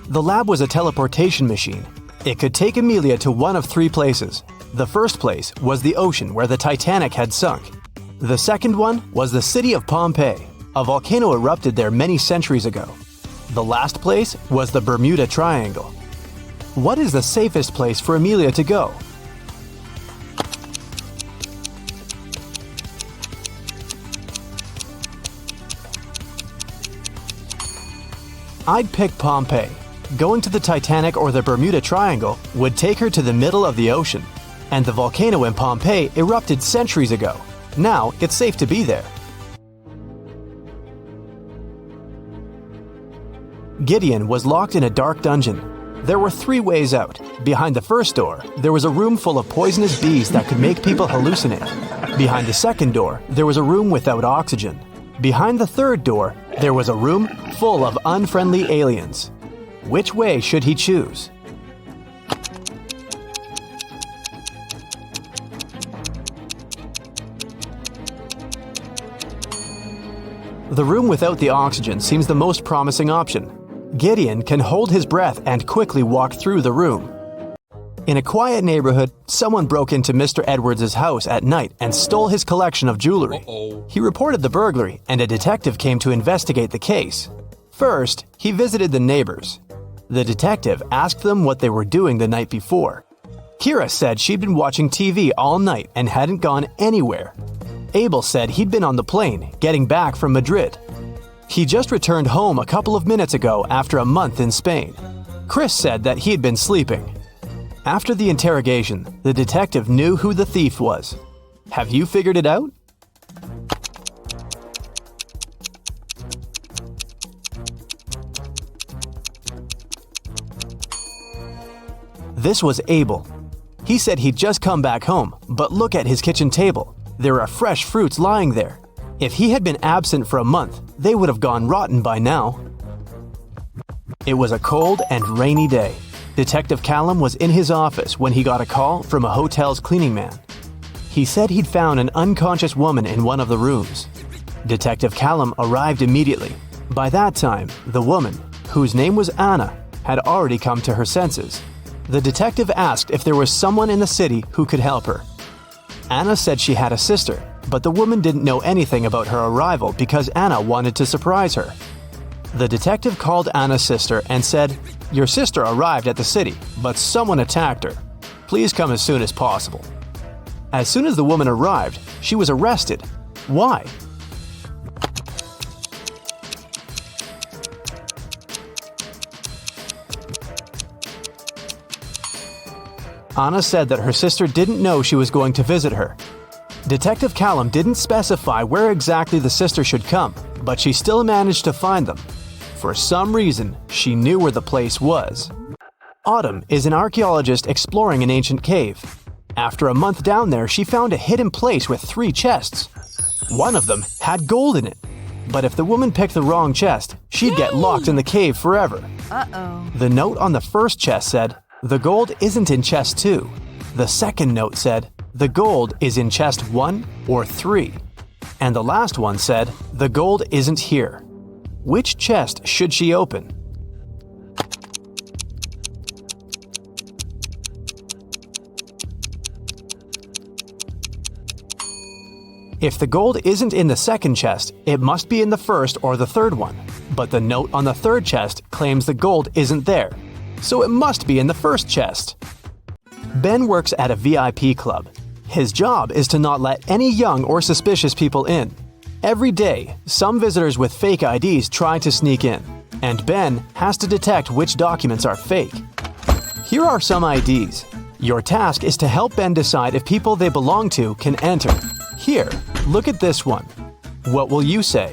The lab was a teleportation machine. It could take Emilia to one of 3 places. The first place was the ocean where the Titanic had sunk. The second one was the city of Pompeii. A volcano erupted there many centuries ago. The last place was the Bermuda Triangle. What is the safest place for Emilia to go? I'd pick Pompeii. Going to the Titanic or the Bermuda Triangle would take her to the middle of the ocean. And the volcano in Pompeii erupted centuries ago. Now it's safe to be there. Gideon was locked in a dark dungeon. There were 3 ways out. Behind the first door, there was a room full of poisonous bees that could make people hallucinate. Behind the second door, there was a room without oxygen. Behind the third door, there was a room full of unfriendly aliens. Which way should he choose? The room without the oxygen seems the most promising option. Gideon can hold his breath and quickly walk through the room. In a quiet neighborhood, someone broke into Mr. Edwards' house at night and stole his collection of jewelry. He reported the burglary, and a detective came to investigate the case. First, he visited the neighbors. The detective asked them what they were doing the night before. Kira said she'd been watching TV all night and hadn't gone anywhere. Abel said he'd been on the plane, getting back from Madrid. He just returned home a couple of minutes ago after a month in Spain. Chris said that he had been sleeping. After the interrogation, the detective knew who the thief was. Have you figured it out? This was Abel. He said he'd just come back home, but look at his kitchen table. There are fresh fruits lying there. If he had been absent for a month, they would have gone rotten by now. It was a cold and rainy day. Detective Callum was in his office when he got a call from a hotel's cleaning man. He said he'd found an unconscious woman in one of the rooms. Detective Callum arrived immediately. By that time, the woman, whose name was Anna, had already come to her senses. The detective asked if there was someone in the city who could help her. Anna said she had a sister, but the woman didn't know anything about her arrival because Anna wanted to surprise her. The detective called Anna's sister and said, "Your sister arrived at the city, but someone attacked her. Please come as soon as possible." As soon as the woman arrived, she was arrested. Why? Anna said that her sister didn't know she was going to visit her. Detective Callum didn't specify where exactly the sister should come, but she still managed to find them. For some reason, she knew where the place was. Autumn is an archaeologist exploring an ancient cave. After a month down there, she found a hidden place with 3 chests. One of them had gold in it. But if the woman picked the wrong chest, she'd get locked in the cave forever. The note on the first chest said, "The gold isn't in chest 2. The second note said, "The gold is in chest 1 or 3. And the last one said, "The gold isn't here." Which chest should she open? If the gold isn't in the second chest, it must be in the first or the third one. But the note on the third chest claims the gold isn't there, so it must be in the first chest. Ben works at a VIP club. His job is to not let any young or suspicious people in. Every day, some visitors with fake IDs try to sneak in, and Ben has to detect which documents are fake. Here are some IDs. Your task is to help Ben decide if people they belong to can enter. Here, look at this one. What will you say?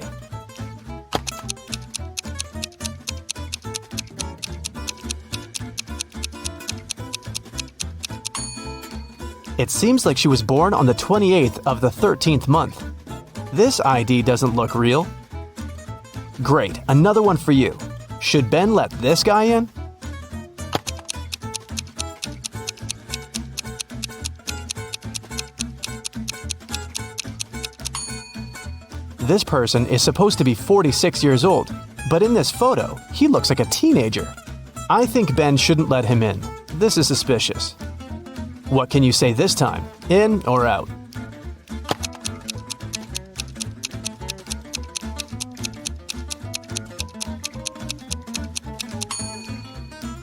It seems like she was born on the 28th of the 13th month. This ID doesn't look real. Great, another one for you. Should Ben let this guy in? This person is supposed to be 46 years old, but in this photo, he looks like a teenager. I think Ben shouldn't let him in. This is suspicious. What can you say this time? In or out?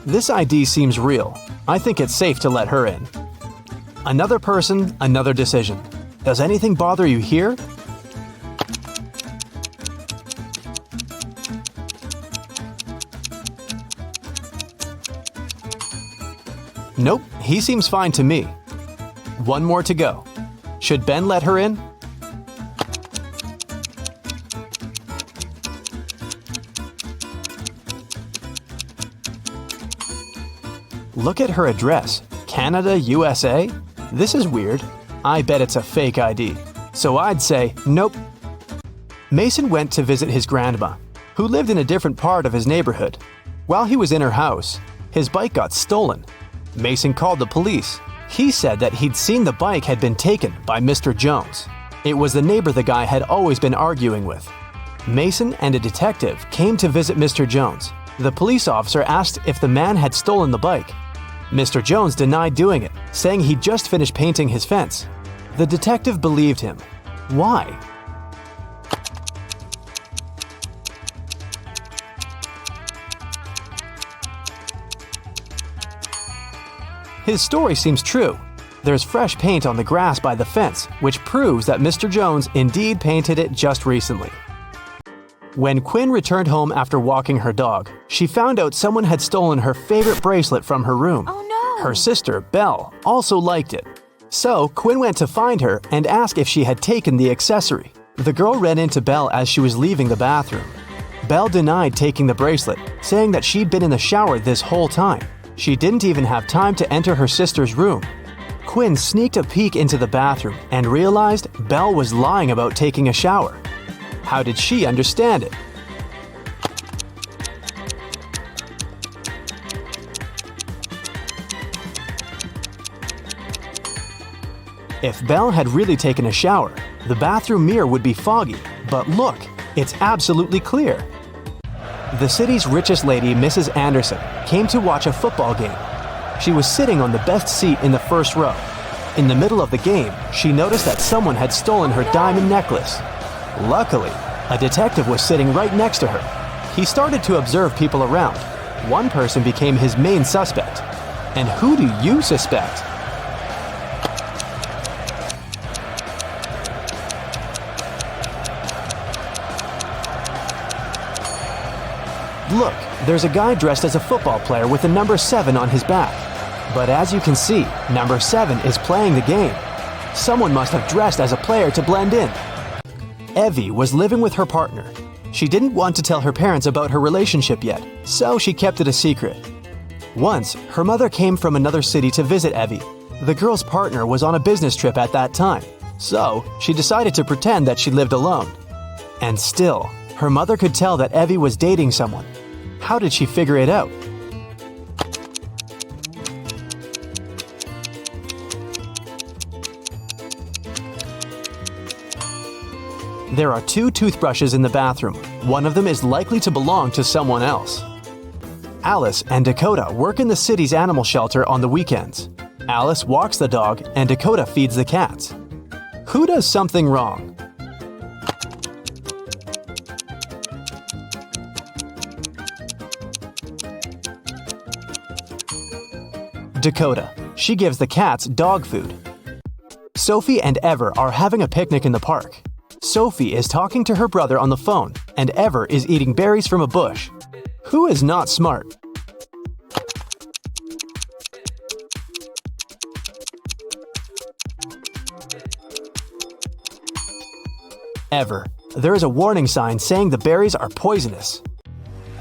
This ID seems real. I think it's safe to let her in. Another person, another decision. Does anything bother you here? Nope, he seems fine to me. One more to go. Should Ben let her in? Look at her address. Canada, USA? This is weird. I bet it's a fake ID. So I'd say, nope. Mason went to visit his grandma, who lived in a different part of his neighborhood. While he was in her house, his bike got stolen. Mason called the police. He said that he'd seen the bike had been taken by Mr. Jones. It was the neighbor the guy had always been arguing with. Mason and a detective came to visit Mr. Jones. The police officer asked if the man had stolen the bike. Mr. Jones denied doing it, saying he'd just finished painting his fence. The detective believed him. Why? His story seems true. There's fresh paint on the grass by the fence, which proves that Mr. Jones indeed painted it just recently. When Quinn returned home after walking her dog, she found out someone had stolen her favorite bracelet from her room. Oh no! Her sister, Belle, also liked it. So Quinn went to find her and asked if she had taken the accessory. The girl ran into Belle as she was leaving the bathroom. Belle denied taking the bracelet, saying that she'd been in the shower this whole time. She didn't even have time to enter her sister's room. Quinn sneaked a peek into the bathroom and realized Belle was lying about taking a shower. How did she understand it? If Belle had really taken a shower, the bathroom mirror would be foggy, but look, it's absolutely clear. The city's richest lady, Mrs. Anderson, came to watch a football game. She was sitting on the best seat in the first row. In the middle of the game, she noticed that someone had stolen her diamond necklace. Luckily, a detective was sitting right next to her. He started to observe people around. One person became his main suspect. And who do you suspect? Look, there's a guy dressed as a football player with the number 7 on his back. But as you can see, number 7 is playing the game. Someone must have dressed as a player to blend in. Evie was living with her partner. She didn't want to tell her parents about her relationship yet, so she kept it a secret. Once, her mother came from another city to visit Evie. The girl's partner was on a business trip at that time, so she decided to pretend that she lived alone. And still, her mother could tell that Evie was dating someone. How did she figure it out? There are 2 toothbrushes in the bathroom. One of them is likely to belong to someone else. Alice and Dakota work in the city's animal shelter on the weekends. Alice walks the dog and Dakota feeds the cats. Who does something wrong? Dakota. She gives the cats dog food. Sophie and Ever are having a picnic in the park. Sophie is talking to her brother on the phone, and Ever is eating berries from a bush. Who is not smart? Ever. There is a warning sign saying the berries are poisonous.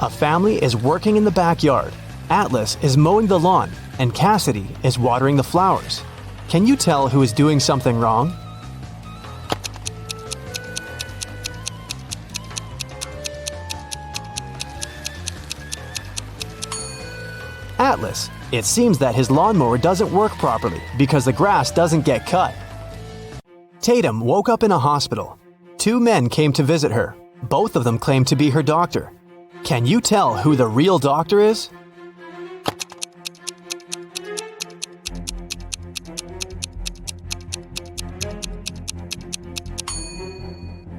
A family is working in the backyard. Atlas is mowing the lawn, and Cassidy is watering the flowers. Can you tell who is doing something wrong? Atlas. It seems that his lawnmower doesn't work properly because the grass doesn't get cut. Tatum woke up in a hospital. 2 men came to visit her. Both of them claim to be her doctor. Can you tell who the real doctor is?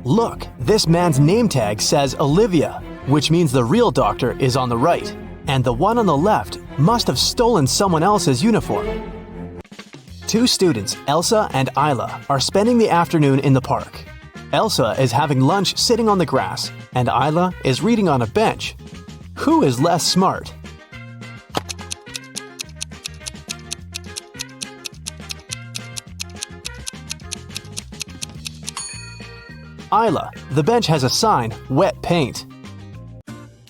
Look, this man's name tag says Olivia, which means the real doctor is on the right, and the one on the left must have stolen someone else's uniform. 2 students, Elsa and Isla, are spending the afternoon in the park. Elsa is having lunch sitting on the grass, and Isla is reading on a bench. Who is less smart? Isla, the bench has a sign, wet paint.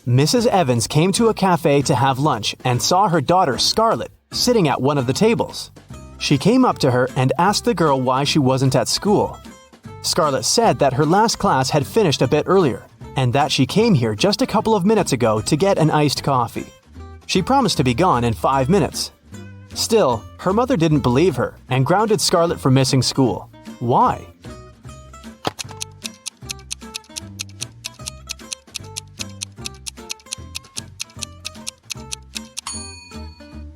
Mrs. Evans came to a cafe to have lunch and saw her daughter Scarlett sitting at one of the tables. She came up to her and asked the girl why she wasn't at school. Scarlett said that her last class had finished a bit earlier and that she came here just a couple of minutes ago to get an iced coffee. She promised to be gone in 5 minutes. Still, her mother didn't believe her and grounded Scarlett for missing school. Why?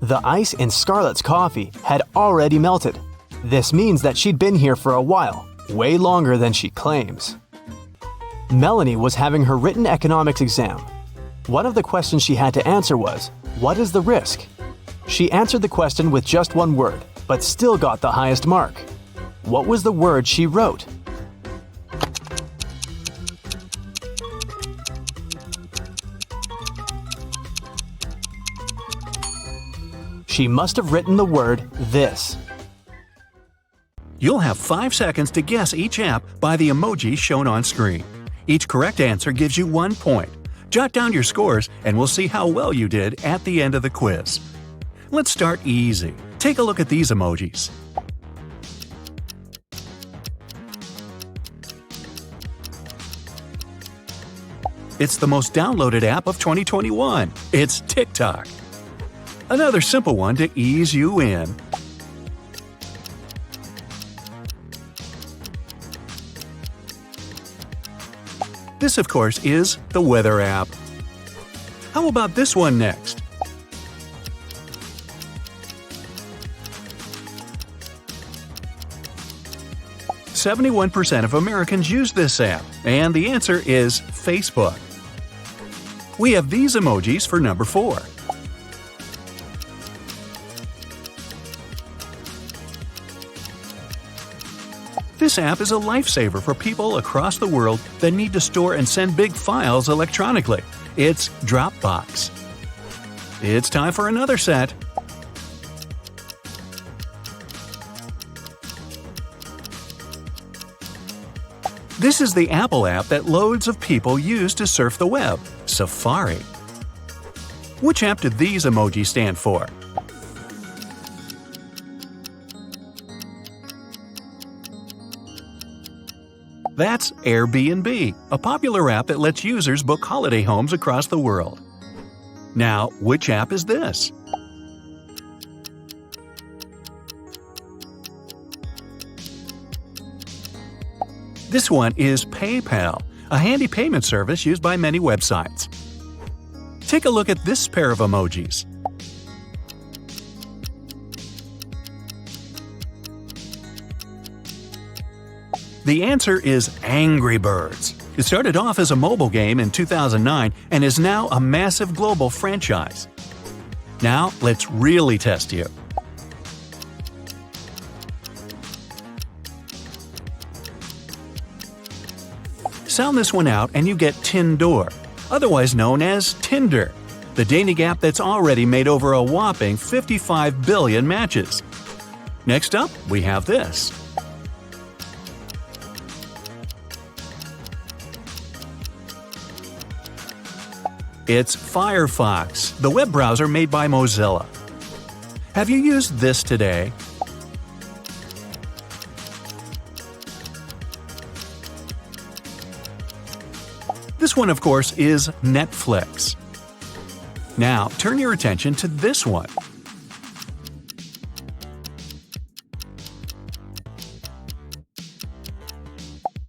The ice in Scarlett's coffee had already melted. This means that she'd been here for a while, way longer than she claims. Melanie was having her written economics exam. One of the questions she had to answer was, what is the risk? She answered the question with just one word, but still got the highest mark. What was the word she wrote? She must have written the word this. You'll have 5 seconds to guess each app by the emojis shown on screen. Each correct answer gives you 1 point. Jot down your scores and we'll see how well you did at the end of the quiz. Let's start easy. Take a look at these emojis. It's the most downloaded app of 2021. It's TikTok. Another simple one to ease you in. This, of course, is the weather app. How about this one next? "71% of Americans use this app, and the answer is Facebook. We have these emojis for number 4. This app is a lifesaver for people across the world that need to store and send big files electronically. It's Dropbox. It's time for another set. This is the Apple app that loads of people use to surf the web, Safari. Which app do these emojis stand for? That's Airbnb, a popular app that lets users book holiday homes across the world. Now, which app is this? This one is PayPal, a handy payment service used by many websites. Take a look at this pair of emojis. The answer is Angry Birds. It started off as a mobile game in 2009 and is now a massive global franchise. Now, let's really test you. Sound this one out and you get Tinder, otherwise known as Tinder, the dating app that's already made over a whopping 55 billion matches. Next up, we have this. It's Firefox, the web browser made by Mozilla. Have you used this today? This one, of course, is Netflix. Now, turn your attention to this one.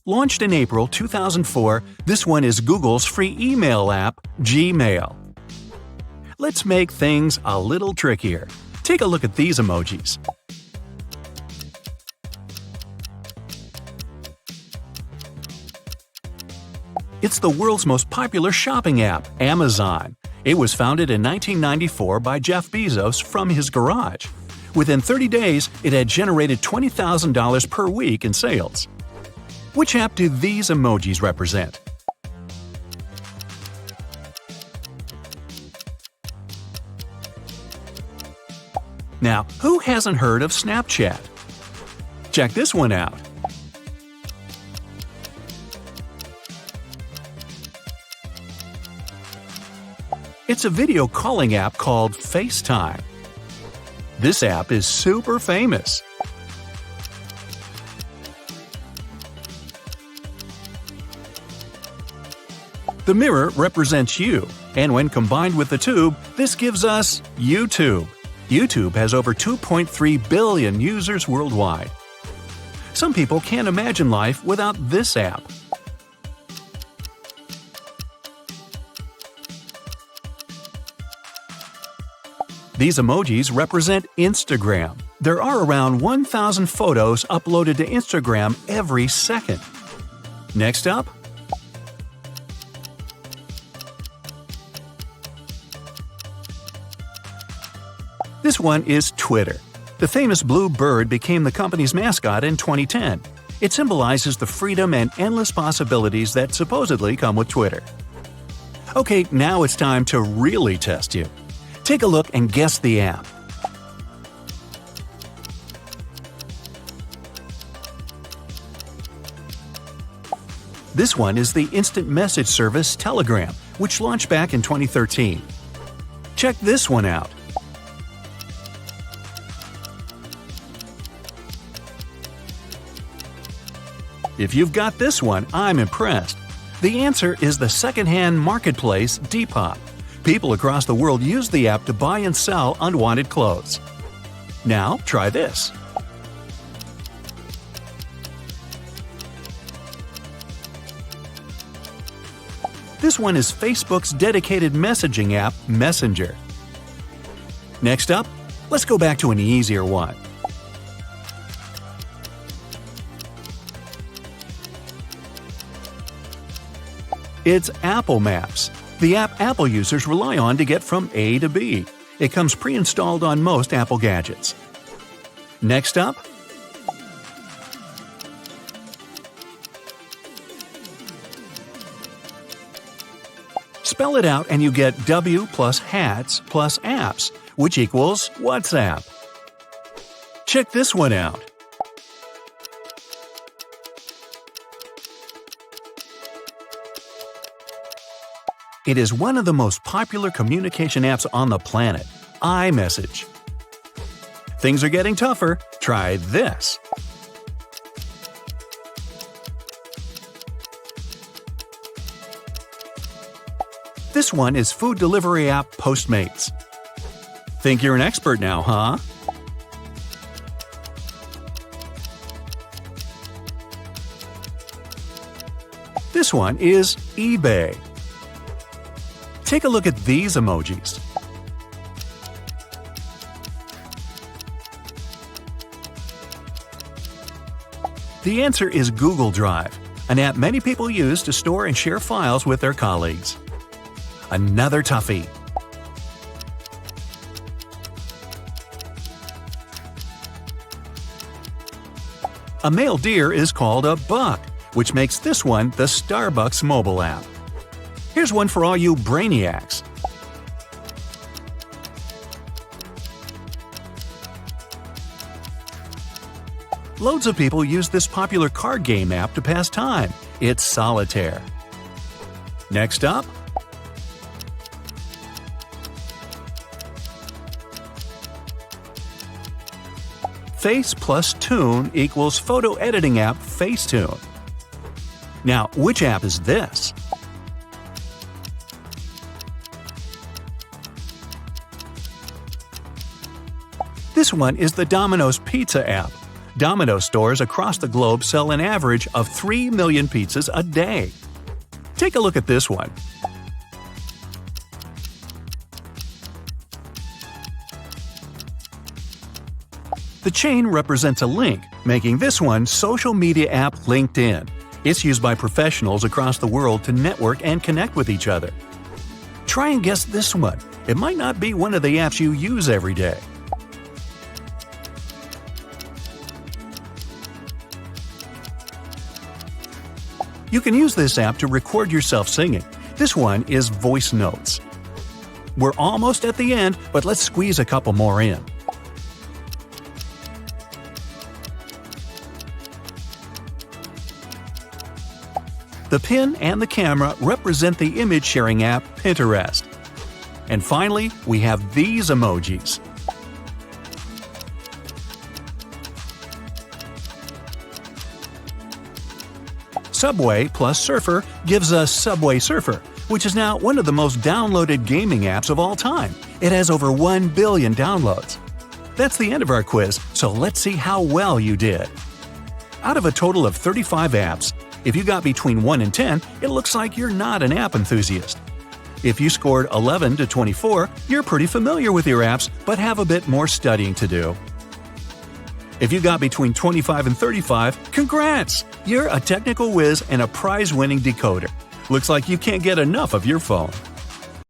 Launched in April 2004, this one is Google's free email app, Gmail. Let's make things a little trickier. Take a look at these emojis. It's the world's most popular shopping app, Amazon. It was founded in 1994 by Jeff Bezos from his garage. Within 30 days, it had generated $20,000 per week in sales. Which app do these emojis represent? Now, who hasn't heard of Snapchat? Check this one out. It's a video calling app called FaceTime. This app is super famous. The mirror represents you, and when combined with the tube, this gives us YouTube. YouTube has over 2.3 billion users worldwide. Some people can't imagine life without this app. These emojis represent Instagram. There are around 1,000 photos uploaded to Instagram every second. Next up, this one is Twitter. The famous blue bird became the company's mascot in 2010. It symbolizes the freedom and endless possibilities that supposedly come with Twitter. Okay, now it's time to really test you. Take a look and guess the app. This one is the instant message service Telegram, which launched back in 2013. Check this one out. If you've got this one, I'm impressed. The answer is the second-hand marketplace Depop. People across the world use the app to buy and sell unwanted clothes. Now, try this. This one is Facebook's dedicated messaging app, Messenger. Next up, let's go back to an easier one. It's Apple Maps, the app Apple users rely on to get from A to B. It comes pre-installed on most Apple gadgets. Next up, spell it out and you get W plus hats plus apps, which equals WhatsApp. Check this one out. It is one of the most popular communication apps on the planet, iMessage. Things are getting tougher. Try this. This one is food delivery app Postmates. Think you're an expert now, huh? This one is eBay. Take a look at these emojis. The answer is Google Drive, an app many people use to store and share files with their colleagues. Another toughie. A male deer is called a buck, which makes this one the Starbucks mobile app. Here's one for all you brainiacs. Loads of people use this popular card game app to pass time. It's Solitaire. Next up, Face plus Tune equals photo editing app Facetune. Now, which app is this? This one is the Domino's Pizza app. Domino's stores across the globe sell an average of 3 million pizzas a day. Take a look at this one. The chain represents a link, making this one social media app LinkedIn. It's used by professionals across the world to network and connect with each other. Try and guess this one. It might not be one of the apps you use every day. You can use this app to record yourself singing. This one is Voice Notes. We're almost at the end, but let's squeeze a couple more in. The pin and the camera represent the image-sharing app Pinterest. And finally, we have these emojis. Subway plus Surfer gives us Subway Surfer, which is now one of the most downloaded gaming apps of all time. It has over 1 billion downloads. That's the end of our quiz, so let's see how well you did. Out of a total of 35 apps, if you got between 1 and 10, it looks like you're not an app enthusiast. If you scored 11 to 24, you're pretty familiar with your apps but have a bit more studying to do. If you got between 25 and 35, congrats! You're a technical whiz and a prize-winning decoder. Looks like you can't get enough of your phone.